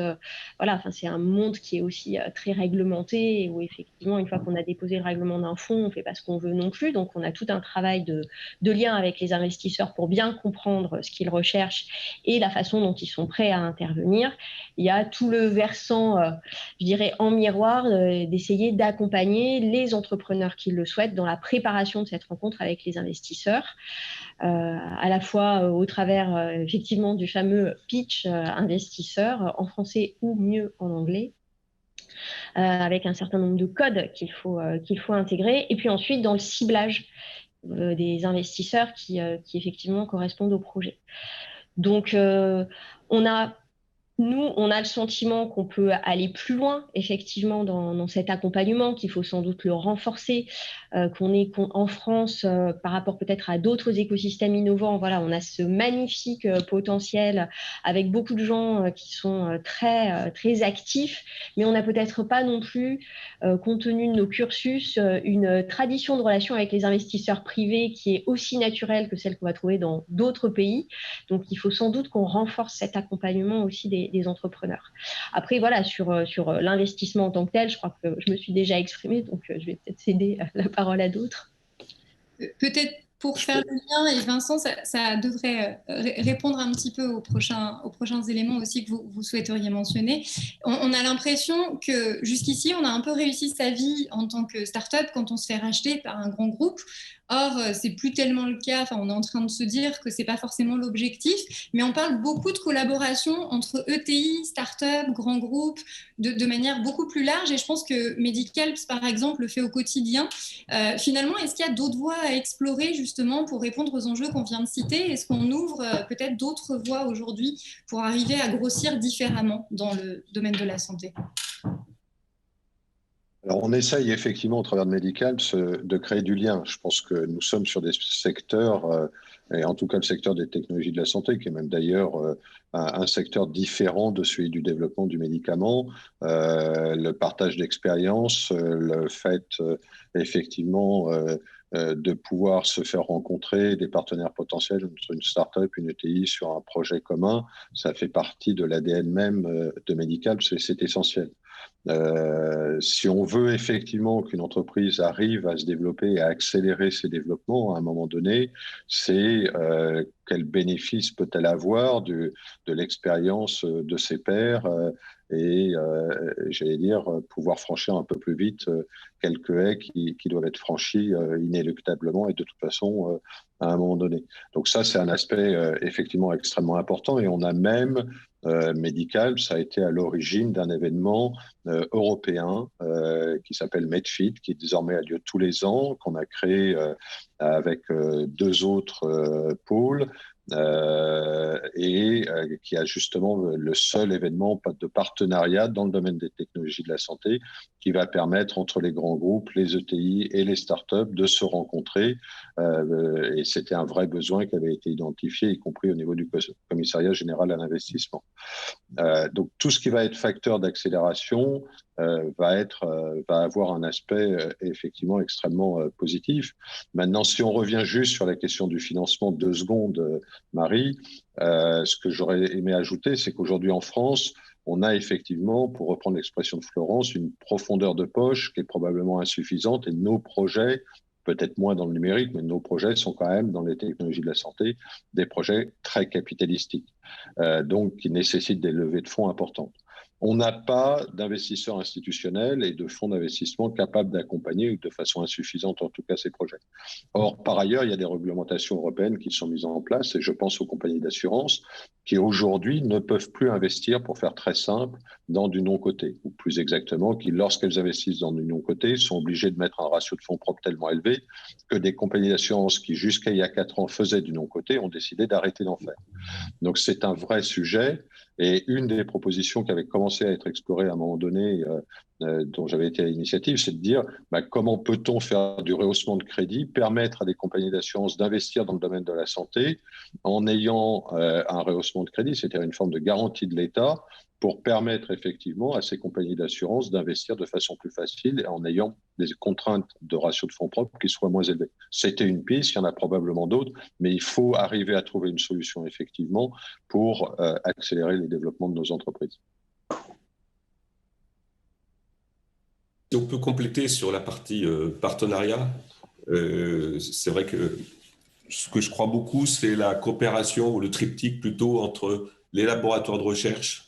C'est un monde qui est aussi très réglementé et où effectivement, une fois qu'on a déposé le règlement d'un fonds, on ne fait pas ce qu'on veut non plus. Donc, on a tout un travail de lien avec les investisseurs pour bien comprendre ce qu'ils recherchent et la façon dont ils sont prêts à intervenir. Il y a tout le versant, je dirais, en miroir, d'essayer d'accompagner les entrepreneurs qui le souhaitent dans la préparation de cette rencontre avec les investisseurs, à la fois au travers effectivement du fameux pitch investisseur en français ou mieux en anglais. Avec un certain nombre de codes qu'il faut intégrer, et puis ensuite dans le ciblage des investisseurs qui effectivement correspondent au projet. Donc, on a le sentiment qu'on peut aller plus loin, effectivement, dans cet accompagnement, qu'il faut sans doute le renforcer, en France, par rapport peut-être à d'autres écosystèmes innovants. Voilà, on a ce magnifique potentiel avec beaucoup de gens qui sont très, très actifs, mais on n'a peut-être pas non plus, compte tenu de nos cursus, une tradition de relation avec les investisseurs privés qui est aussi naturelle que celle qu'on va trouver dans d'autres pays. Donc, il faut sans doute qu'on renforce cet accompagnement aussi des entrepreneurs. Après, sur l'investissement en tant que tel, je crois que je me suis déjà exprimée, donc je vais peut-être céder la parole à d'autres. Peut-être pour faire le lien, et Vincent, ça devrait répondre un petit peu aux prochains éléments aussi que vous souhaiteriez mentionner. On a l'impression que jusqu'ici, on a un peu réussi sa vie en tant que start-up quand on se fait racheter par un grand groupe. Or, c'est plus tellement le cas. Enfin, on est en train de se dire que c'est pas forcément l'objectif, mais on parle beaucoup de collaboration entre ETI, start-up, grands groupes, de manière beaucoup plus large. Et je pense que Medicalps, par exemple, le fait au quotidien. Finalement, est-ce qu'il y a d'autres voies à explorer justement pour répondre aux enjeux qu'on vient de citer? Est-ce qu'on ouvre peut-être d'autres voies aujourd'hui pour arriver à grossir différemment dans le domaine de la santé? Alors, on essaye effectivement, au travers de Medicalps, de créer du lien. Je pense que nous sommes sur des secteurs, et en tout cas le secteur des technologies de la santé, qui est même d'ailleurs un secteur différent de celui du développement du médicament. Le partage d'expériences, le fait effectivement de pouvoir se faire rencontrer des partenaires potentiels entre une start-up, une ETI sur un projet commun, ça fait partie de l'ADN même de Medicalps et c'est essentiel. Si on veut effectivement qu'une entreprise arrive à se développer et à accélérer ses développements à un moment donné, c'est quel bénéfice peut-elle avoir de l'expérience de ses pairs et j'allais dire pouvoir franchir un peu plus vite quelques haies qui doivent être franchies inéluctablement et de toute façon à un moment donné. Donc ça, c'est un aspect effectivement extrêmement important et on a même Medicalps, ça a été à l'origine d'un événement européen qui s'appelle MedFit, qui désormais a lieu tous les ans, qu'on a créé avec deux autres pôles qui a justement le seul événement de partenariat dans le domaine des technologies de la santé qui va permettre entre les grands groupes, les ETI et les startups de se rencontrer. Et c'était un vrai besoin qui avait été identifié, y compris au niveau du Commissariat général à l'investissement. Donc tout ce qui va être facteur d'accélération va avoir un aspect effectivement extrêmement positif. Maintenant, si on revient juste sur la question du financement, 2 secondes, Marie, ce que j'aurais aimé ajouter, c'est qu'aujourd'hui en France, on a effectivement, pour reprendre l'expression de Florence, une profondeur de poche qui est probablement insuffisante et nos projets, peut-être moins dans le numérique, mais nos projets sont quand même dans les technologies de la santé des projets très capitalistiques, donc qui nécessitent des levées de fonds importantes. On n'a pas d'investisseurs institutionnels et de fonds d'investissement capables d'accompagner de façon insuffisante, en tout cas, ces projets. Or, par ailleurs, il y a des réglementations européennes qui sont mises en place, et je pense aux compagnies d'assurance qui, aujourd'hui, ne peuvent plus investir, pour faire très simple, dans du non-coté, ou plus exactement, qui, lorsqu'elles investissent dans du non-coté, sont obligées de mettre un ratio de fonds propres tellement élevé que des compagnies d'assurance qui, jusqu'à il y a 4 ans, faisaient du non-coté, ont décidé d'arrêter d'en faire. Donc, c'est un vrai sujet. Et une des propositions qui avait commencé à être explorée à un moment donné, dont j'avais été à l'initiative, c'est de dire comment peut-on faire du rehaussement de crédit, permettre à des compagnies d'assurance d'investir dans le domaine de la santé en ayant un rehaussement de crédit, c'est-à-dire une forme de garantie de l'État pour permettre effectivement à ces compagnies d'assurance d'investir de façon plus facile en ayant des contraintes de ratio de fonds propres qui soient moins élevées. C'était une piste, il y en a probablement d'autres, mais il faut arriver à trouver une solution effectivement pour accélérer les développements de nos entreprises. Si on peut compléter sur la partie partenariat, c'est vrai que ce que je crois beaucoup, c'est la coopération ou le triptyque plutôt entre les laboratoires de recherche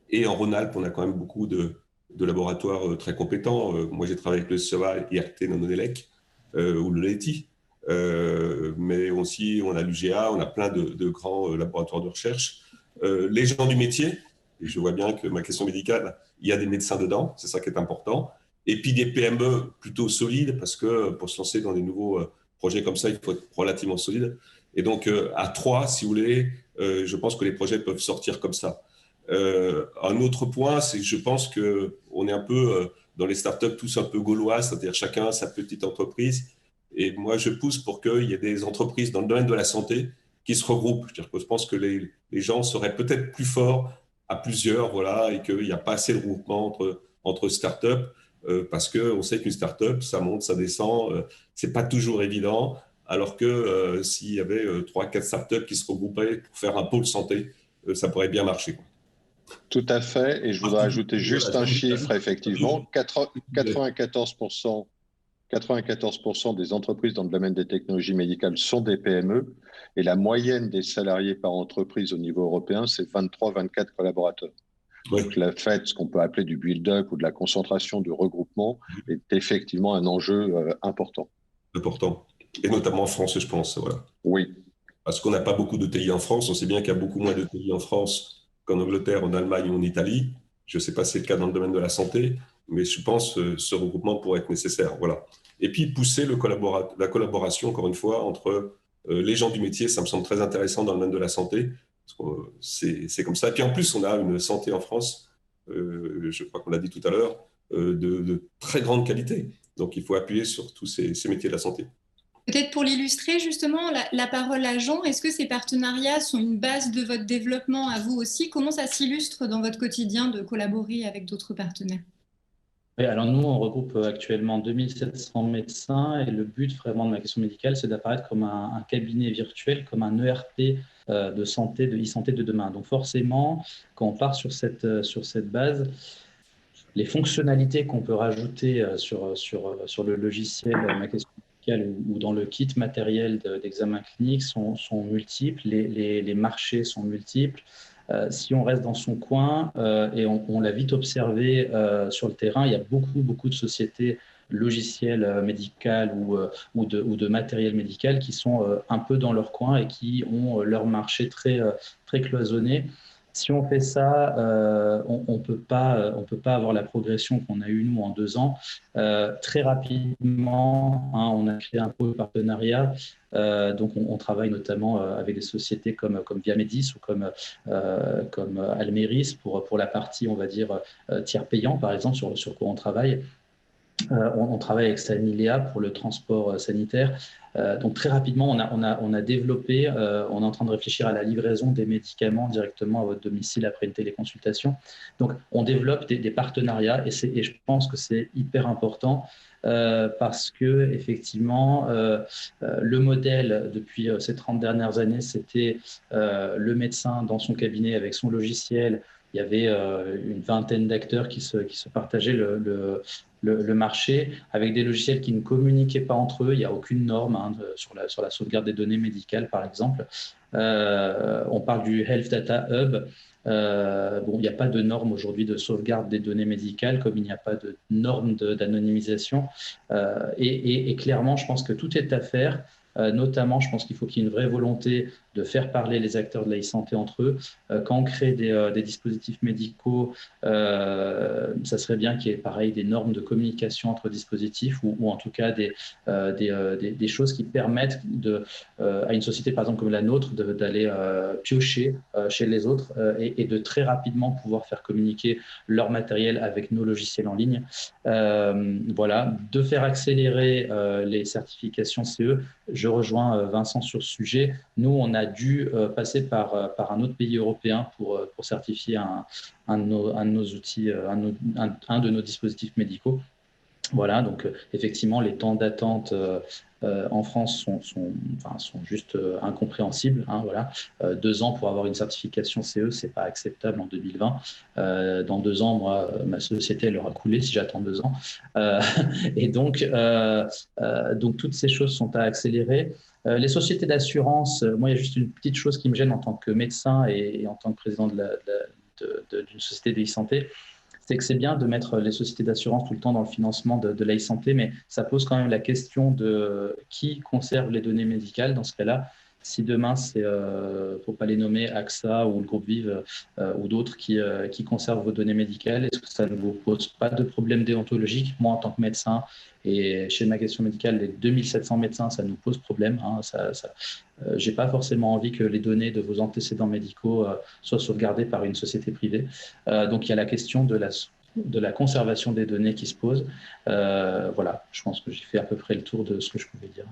et en Rhône-Alpes, on a quand même beaucoup de laboratoires très compétents. Moi, j'ai travaillé avec le CEA, IRT, Nanonelec ou le LETI. Mais aussi, on a l'UGA, on a plein de grands laboratoires de recherche. Les gens du métier, et je vois bien que ma question médicale, il y a des médecins dedans, c'est ça qui est important. Et puis des PME plutôt solides, parce que pour se lancer dans des nouveaux projets comme ça, il faut être relativement solide. Et donc, à 3, si vous voulez, je pense que les projets peuvent sortir comme ça. Un autre point, c'est que je pense qu'on est un peu dans les startups tous un peu gaulois, c'est-à-dire chacun sa petite entreprise. Et moi, je pousse pour qu'il y ait des entreprises dans le domaine de la santé qui se regroupent. Je pense que les gens seraient peut-être plus forts à plusieurs, voilà, et qu'il n'y a pas assez de regroupement entre startups, parce qu'on sait qu'une startup, ça monte, ça descend, c'est pas toujours évident. Alors que s'il y avait 3-4 startups qui se regroupaient pour faire un pôle santé, ça pourrait bien marcher. Tout à fait, et je voudrais ajouter juste un chiffre, effectivement, 94% des entreprises dans le domaine des technologies médicales sont des PME, et la moyenne des salariés par entreprise au niveau européen, c'est 23-24 collaborateurs. Oui. Donc, le fait, ce qu'on peut appeler du build-up ou de la concentration, du regroupement, est effectivement un enjeu important. Important, et notamment en France, je pense. Voilà. Oui. Parce qu'on n'a pas beaucoup de TI en France, on sait bien qu'il y a beaucoup moins de TI en France qu'en Angleterre, en Allemagne ou en Italie. Je ne sais pas si c'est le cas dans le domaine de la santé, mais je pense que ce regroupement pourrait être nécessaire. Voilà. Et puis pousser la collaboration, encore une fois, entre les gens du métier, ça me semble très intéressant dans le domaine de la santé. C'est comme ça. Et puis en plus, on a une santé en France, je crois qu'on l'a dit tout à l'heure, de très grande qualité. Donc il faut appuyer sur tous ces métiers de la santé. Peut-être pour l'illustrer justement, la parole à Jean, est-ce que ces partenariats sont une base de votre développement à vous aussi? Comment ça s'illustre dans votre quotidien de collaborer avec d'autres partenaires? Oui, alors nous, on regroupe actuellement 2700 médecins et le but vraiment de ma question médicale, c'est d'apparaître comme un cabinet virtuel, comme un ERP de santé, de e-santé de demain. Donc forcément, quand on part sur cette base, les fonctionnalités qu'on peut rajouter sur le logiciel, ma question médicale ou dans le kit matériel d'examen clinique sont multiples, les marchés sont multiples. Si on reste dans son coin, et on l'a vite observé sur le terrain, il y a beaucoup de sociétés logicielles médicales ou de matériel médical qui sont un peu dans leur coin et qui ont leur marché très cloisonné. Si on fait ça, on peut pas avoir la progression qu'on a eue, nous, en 2 ans. Très rapidement, hein, on a créé un pôle partenariat. Donc, on travaille notamment avec des sociétés comme Viamedis ou comme Almeris pour la partie, on va dire, tiers payant, par exemple, sur quoi on travaille. On travaille avec Saniléa pour le transport sanitaire. Donc très rapidement, on a développé, on est en train de réfléchir à la livraison des médicaments directement à votre domicile après une téléconsultation. Donc on développe des partenariats et je pense que c'est hyper important parce que effectivement, le modèle depuis ces 30 dernières années, c'était le médecin dans son cabinet avec son logiciel. Il y avait une vingtaine d'acteurs qui se partageaient le marché avec des logiciels qui ne communiquaient pas entre eux. Il n'y a aucune norme sur la sauvegarde des données médicales, par exemple. On parle du Health Data Hub. Il n'y a pas de norme aujourd'hui de sauvegarde des données médicales, comme il n'y a pas de norme d'anonymisation. Et clairement, je pense que tout est à faire. Notamment, je pense qu'il faut qu'il y ait une vraie volonté de faire parler les acteurs de la e-santé entre eux. Quand on crée des dispositifs médicaux, ça serait bien qu'il y ait pareil des normes de communication entre dispositifs ou en tout cas des choses qui permettent à une société par exemple comme la nôtre d'aller piocher chez les autres et de très rapidement pouvoir faire communiquer leur matériel avec nos logiciels en ligne. Voilà, de faire accélérer les certifications CE. Je rejoins Vincent sur ce sujet. Nous, on a dû passer par un autre pays européen pour certifier un de nos outils, un de nos dispositifs médicaux. Voilà, donc effectivement, les temps d'attente en France sont juste incompréhensibles. Hein, voilà. 2 ans pour avoir une certification CE, ce n'est pas acceptable en 2020. Dans 2 ans, moi, ma société, elle aura coulé si j'attends 2 ans. Et donc, toutes ces choses sont à accélérer. Les sociétés d'assurance, moi, il y a juste une petite chose qui me gêne en tant que médecin et en tant que président d'une société de e-santé. C'est que c'est bien de mettre les sociétés d'assurance tout le temps dans le financement de la e-santé, mais ça pose quand même la question de qui conserve les données médicales dans ce cas-là. Si demain, c'est, pour ne pas les nommer, AXA ou le groupe Vive ou d'autres qui conservent vos données médicales, est-ce que ça ne vous pose pas de problème déontologique? Moi, en tant que médecin, et chez ma question médicale, les 2700 médecins, ça nous pose problème. Hein, je n'ai pas forcément envie que les données de vos antécédents médicaux soient sauvegardées par une société privée. Donc, il y a la question de la conservation des données qui se pose. Voilà, je pense que j'ai fait à peu près le tour de ce que je pouvais dire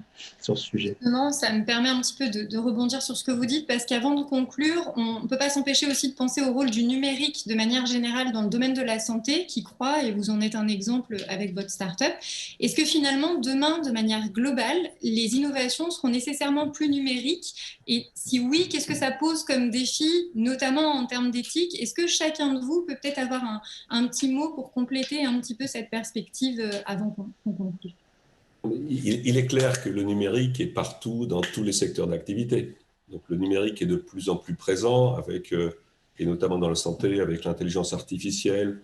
sur ce sujet. Non, ça me permet un petit peu de rebondir sur ce que vous dites, parce qu'avant de conclure, on ne peut pas s'empêcher aussi de penser au rôle du numérique de manière générale dans le domaine de la santé, qui croît, et vous en êtes un exemple avec votre start-up. Est-ce que finalement, demain, de manière globale, les innovations seront nécessairement plus numériques? Et si oui, qu'est-ce que ça pose comme défi, notamment en termes d'éthique? Est-ce que chacun de vous peut peut-être avoir un petit mot pour compléter un petit peu cette perspective avant qu'on conclue? Il est clair que le numérique est partout dans tous les secteurs d'activité. Donc le numérique est de plus en plus présent, et notamment dans la santé, avec l'intelligence artificielle,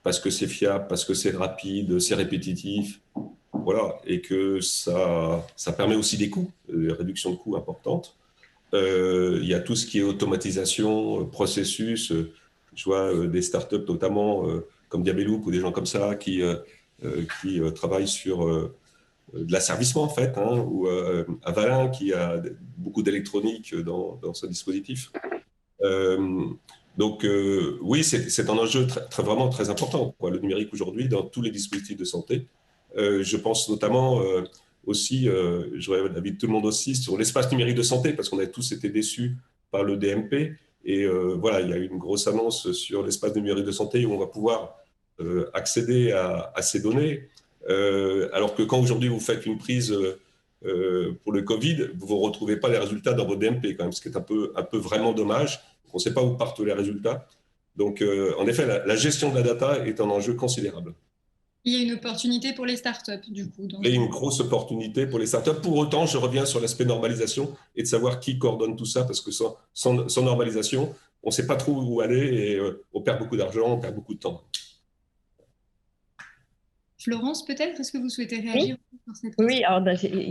parce que c'est fiable, parce que c'est rapide, c'est répétitif, voilà, et que ça permet aussi des coûts, des réductions de coûts importantes. Il y a tout ce qui est automatisation, processus. Je vois des startups notamment comme Diabeloop ou des gens comme ça qui travaillent sur de l'asservissement en fait, hein, ou Avalin qui a beaucoup d'électronique dans son dispositif. Oui, c'est un enjeu vraiment très important, quoi, le numérique aujourd'hui dans tous les dispositifs de santé. Je pense notamment aussi, j'aurais l'avis de tout le monde aussi, sur l'espace numérique de santé, parce qu'on a tous été déçus par le DMP. Et voilà, il y a eu une grosse annonce sur l'espace numérique de santé où on va pouvoir accéder à ces données. Alors que quand aujourd'hui vous faites une prise pour le Covid, vous ne retrouvez pas les résultats dans vos DMP, quand même, ce qui est un peu vraiment dommage. On ne sait pas où partent les résultats. Donc, en effet, la gestion de la data est un enjeu considérable. Il y a une opportunité pour les startups, du coup. Il y a une grosse opportunité pour les startups. Pour autant, je reviens sur l'aspect normalisation et de savoir qui coordonne tout ça, parce que sans normalisation, on ne sait pas trop où aller et on perd beaucoup d'argent, on perd beaucoup de temps. Florence, peut-être, est-ce que vous souhaitez réagir sur cette question? Oui, alors,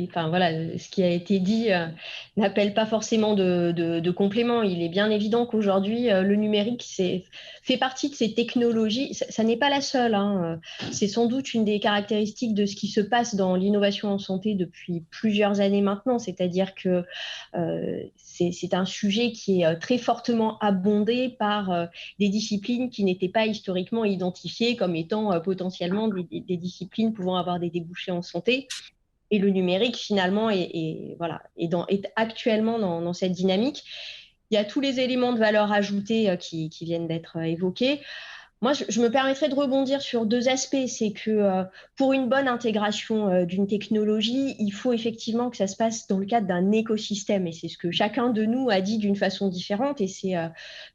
enfin, voilà, ce qui a été dit n'appelle pas forcément de complément. Il est bien évident qu'aujourd'hui, le numérique fait partie de ces technologies. Ça n'est pas la seule, hein. C'est sans doute une des caractéristiques de ce qui se passe dans l'innovation en santé depuis plusieurs années maintenant. C'est-à-dire que c'est un sujet qui est très fortement abondé par des disciplines qui n'étaient pas historiquement identifiées comme étant potentiellement des disciplines pouvant avoir des débouchés en santé. Et le numérique, finalement, est actuellement dans cette dynamique. Il y a tous les éléments de valeur ajoutée qui viennent d'être évoqués. Moi, je me permettrais de rebondir sur deux aspects. C'est que pour une bonne intégration d'une technologie, il faut effectivement que ça se passe dans le cadre d'un écosystème. Et c'est ce que chacun de nous a dit d'une façon différente. Et c'est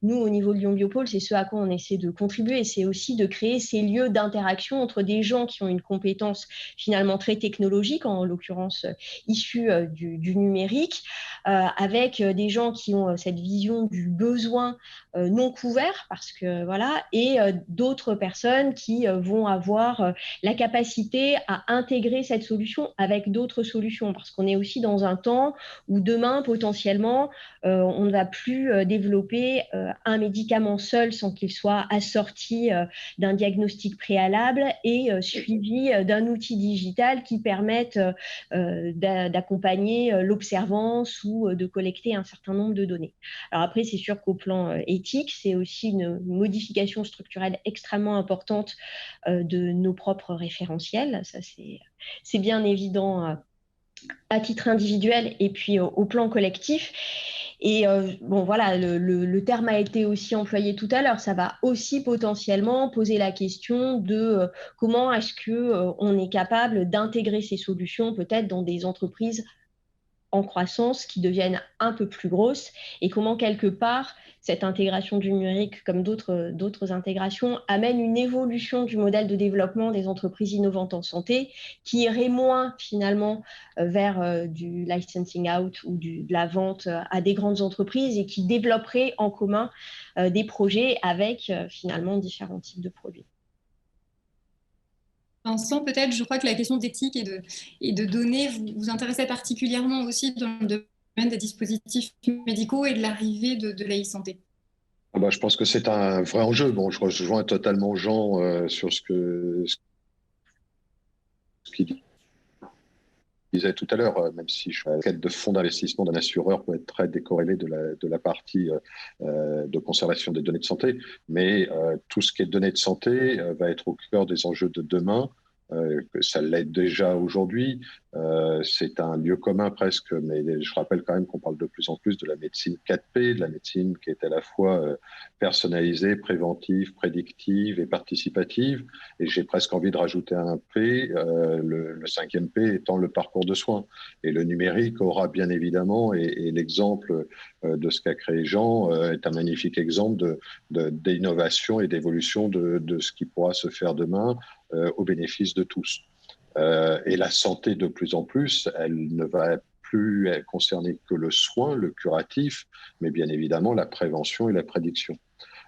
nous, au niveau de Lyon Biopôle, c'est ce à quoi on essaie de contribuer. Et c'est aussi de créer ces lieux d'interaction entre des gens qui ont une compétence finalement très technologique, en l'occurrence issue du numérique, avec des gens qui ont cette vision du besoin non couvert, parce que voilà, et d'autres personnes qui vont avoir la capacité à intégrer cette solution avec d'autres solutions, parce qu'on est aussi dans un temps où demain, potentiellement, on ne va plus développer un médicament seul sans qu'il soit assorti d'un diagnostic préalable et suivi d'un outil digital qui permette d'accompagner l'observance ou de collecter un certain nombre de données. Alors après, c'est sûr qu'au plan éthique, c'est aussi une modification structurelle extrêmement importante de nos propres référentiels. Ça, c'est bien évident à titre individuel et puis au plan collectif. Et bon, voilà, le terme a été aussi employé tout à l'heure. Ça va aussi potentiellement poser la question de comment est-ce qu'on est capable d'intégrer ces solutions peut-être dans des entreprises en croissance qui deviennent un peu plus grosses, et comment quelque part cette intégration du numérique, comme d'autres intégrations, amène une évolution du modèle de développement des entreprises innovantes en santé qui irait moins finalement vers du licensing out ou de la vente à des grandes entreprises, et qui développerait en commun des projets avec finalement différents types de produits. Vincent, peut-être, je crois que la question d'éthique et de données vous intéressait particulièrement aussi dans le domaine des dispositifs médicaux et de l'arrivée de l'e-santé. Je pense que c'est un vrai enjeu. Bon, je rejoins totalement Jean sur ce qu'il disait tout à l'heure, même si je suis à la quête de fonds d'investissement d'un assureur peut être très décorrélé de la partie de conservation des données de santé. Mais tout ce qui est données de santé va être au cœur des enjeux de demain. Que ça l'est déjà aujourd'hui. C'est un lieu commun presque, mais je rappelle quand même qu'on parle de plus en plus de la médecine 4P, de la médecine qui est à la fois personnalisée, préventive, prédictive et participative. Et j'ai presque envie de rajouter un P, le cinquième P étant le parcours de soins. Et le numérique aura bien évidemment, et l'exemple de ce qu'a créé Jean est un magnifique exemple d'innovation et d'évolution de ce qui pourra se faire demain au bénéfice de tous. Et la santé, de plus en plus, elle ne va plus concerner que le soin, le curatif, mais bien évidemment la prévention et la prédiction.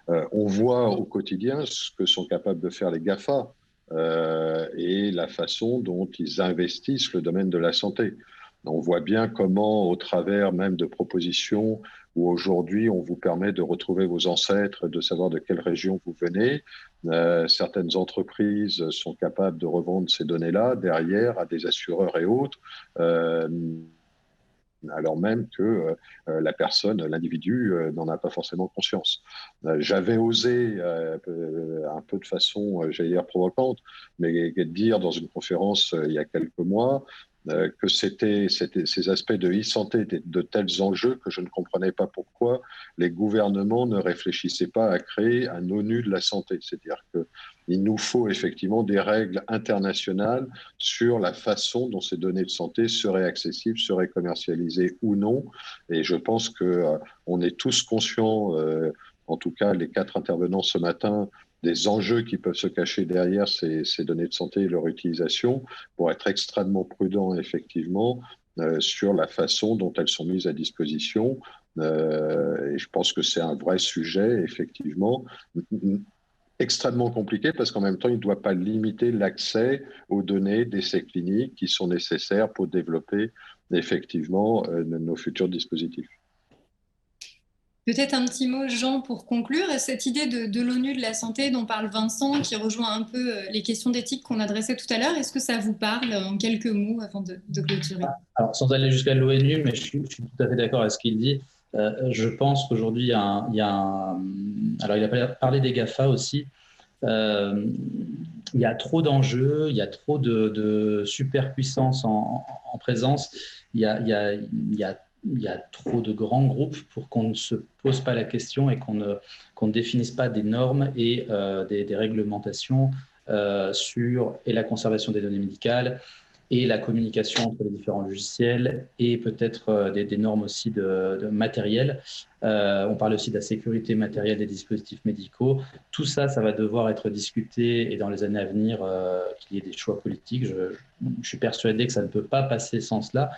On voit au quotidien ce que sont capables de faire les GAFA et la façon dont ils investissent le domaine de la santé. On voit bien comment, au travers même de propositions où aujourd'hui on vous permet de retrouver vos ancêtres, de savoir de quelle région vous venez, certaines entreprises sont capables de revendre ces données-là derrière à des assureurs et autres, alors même que la personne, l'individu, n'en a pas forcément conscience. J'avais osé, un peu de façon, j'allais dire provocante, mais dire dans une conférence il y a quelques mois, que c'était ces aspects de e-santé, de tels enjeux que je ne comprenais pas pourquoi les gouvernements ne réfléchissaient pas à créer un ONU de la santé. C'est-à-dire qu'il nous faut effectivement des règles internationales sur la façon dont ces données de santé seraient accessibles, seraient commercialisées ou non. Et je pense qu'on est tous conscients, en tout cas les 4 intervenants ce matin, des enjeux qui peuvent se cacher derrière ces données de santé et leur utilisation, pour être extrêmement prudent, effectivement, sur la façon dont elles sont mises à disposition. Et je pense que c'est un vrai sujet, effectivement. extrêmement compliqué parce qu'en même temps, il ne doit pas limiter l'accès aux données d'essais cliniques qui sont nécessaires pour développer effectivement nos futurs dispositifs. Peut-être un petit mot, Jean, pour conclure. Cette idée de l'ONU de la santé dont parle Vincent, qui rejoint un peu les questions d'éthique qu'on adressait tout à l'heure, est-ce que ça vous parle en quelques mots avant de clôturer? Alors, sans aller jusqu'à l'ONU, mais je suis tout à fait d'accord avec ce qu'il dit. Je pense qu'aujourd'hui, il y a alors il a parlé des GAFA aussi. Il y a trop d'enjeux, il y a trop de superpuissance en présence. Il y a trop de grands groupes pour qu'on ne se pose pas la question et qu'on ne définisse pas des normes et des réglementations sur la conservation des données médicales et la communication entre les différents logiciels et peut-être des normes aussi de matériel. On parle aussi de la sécurité matérielle des dispositifs médicaux. Tout ça, ça va devoir être discuté et dans les années à venir, qu'il y ait des choix politiques. Je suis persuadé que ça ne peut pas passer sans cela.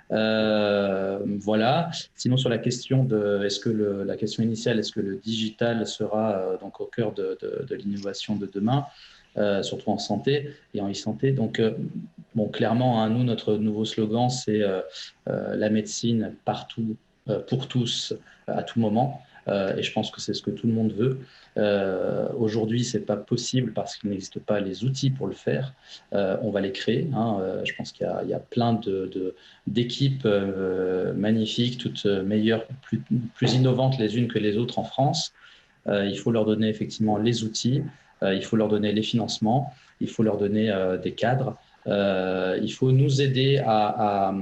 Voilà. Sinon, sur la question la question initiale, est-ce que le digital sera donc au cœur de l'innovation de demain, surtout en santé et en e-santé. Donc, clairement, hein, nous, notre nouveau slogan, c'est la médecine partout, pour tous, à tout moment. Et je pense que c'est ce que tout le monde veut. Aujourd'hui, ce n'est pas possible parce qu'il n'existe pas les outils pour le faire. On va les créer. Hein. Je pense qu'il y a plein d'équipes magnifiques, toutes meilleures, plus innovantes les unes que les autres en France. Il faut leur donner effectivement les outils, il faut leur donner les financements, il faut leur donner des cadres. Il faut nous aider à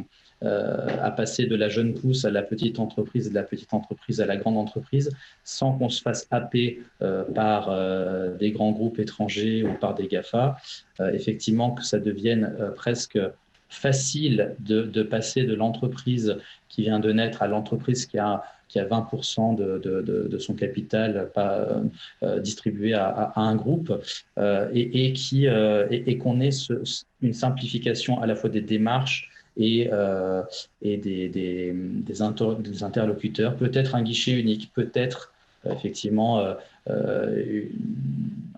passer de la jeune pousse à la petite entreprise, de la petite entreprise à la grande entreprise, sans qu'on se fasse happer par des grands groupes étrangers ou par des GAFA. Effectivement, que ça devienne presque facile de passer de l'entreprise qui vient de naître à l'entreprise qui a 20% de son capital distribué à un groupe et qu'on ait une simplification à la fois des démarches et des interlocuteurs, peut-être un guichet unique, peut-être effectivement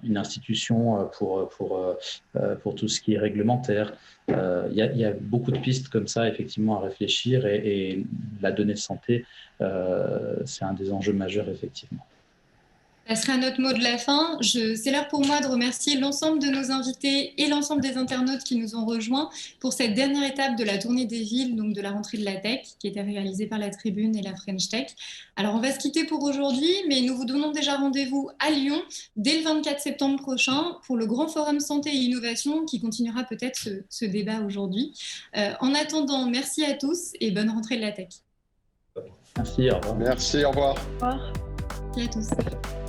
une institution pour tout ce qui est réglementaire. Il y a beaucoup de pistes comme ça effectivement à réfléchir et la donnée de santé, c'est un des enjeux majeurs effectivement. Ça sera notre mot de la fin. C'est l'heure pour moi de remercier l'ensemble de nos invités et l'ensemble des internautes qui nous ont rejoints pour cette dernière étape de la tournée des villes, donc de la rentrée de la tech, qui était réalisée par la Tribune et la French Tech. Alors, on va se quitter pour aujourd'hui, mais nous vous donnons déjà rendez-vous à Lyon dès le 24 septembre prochain pour le grand forum santé et innovation qui continuera peut-être ce débat aujourd'hui. En attendant, merci à tous et bonne rentrée de la tech. Merci, au revoir. Merci, au revoir. Au revoir. Merci à tous.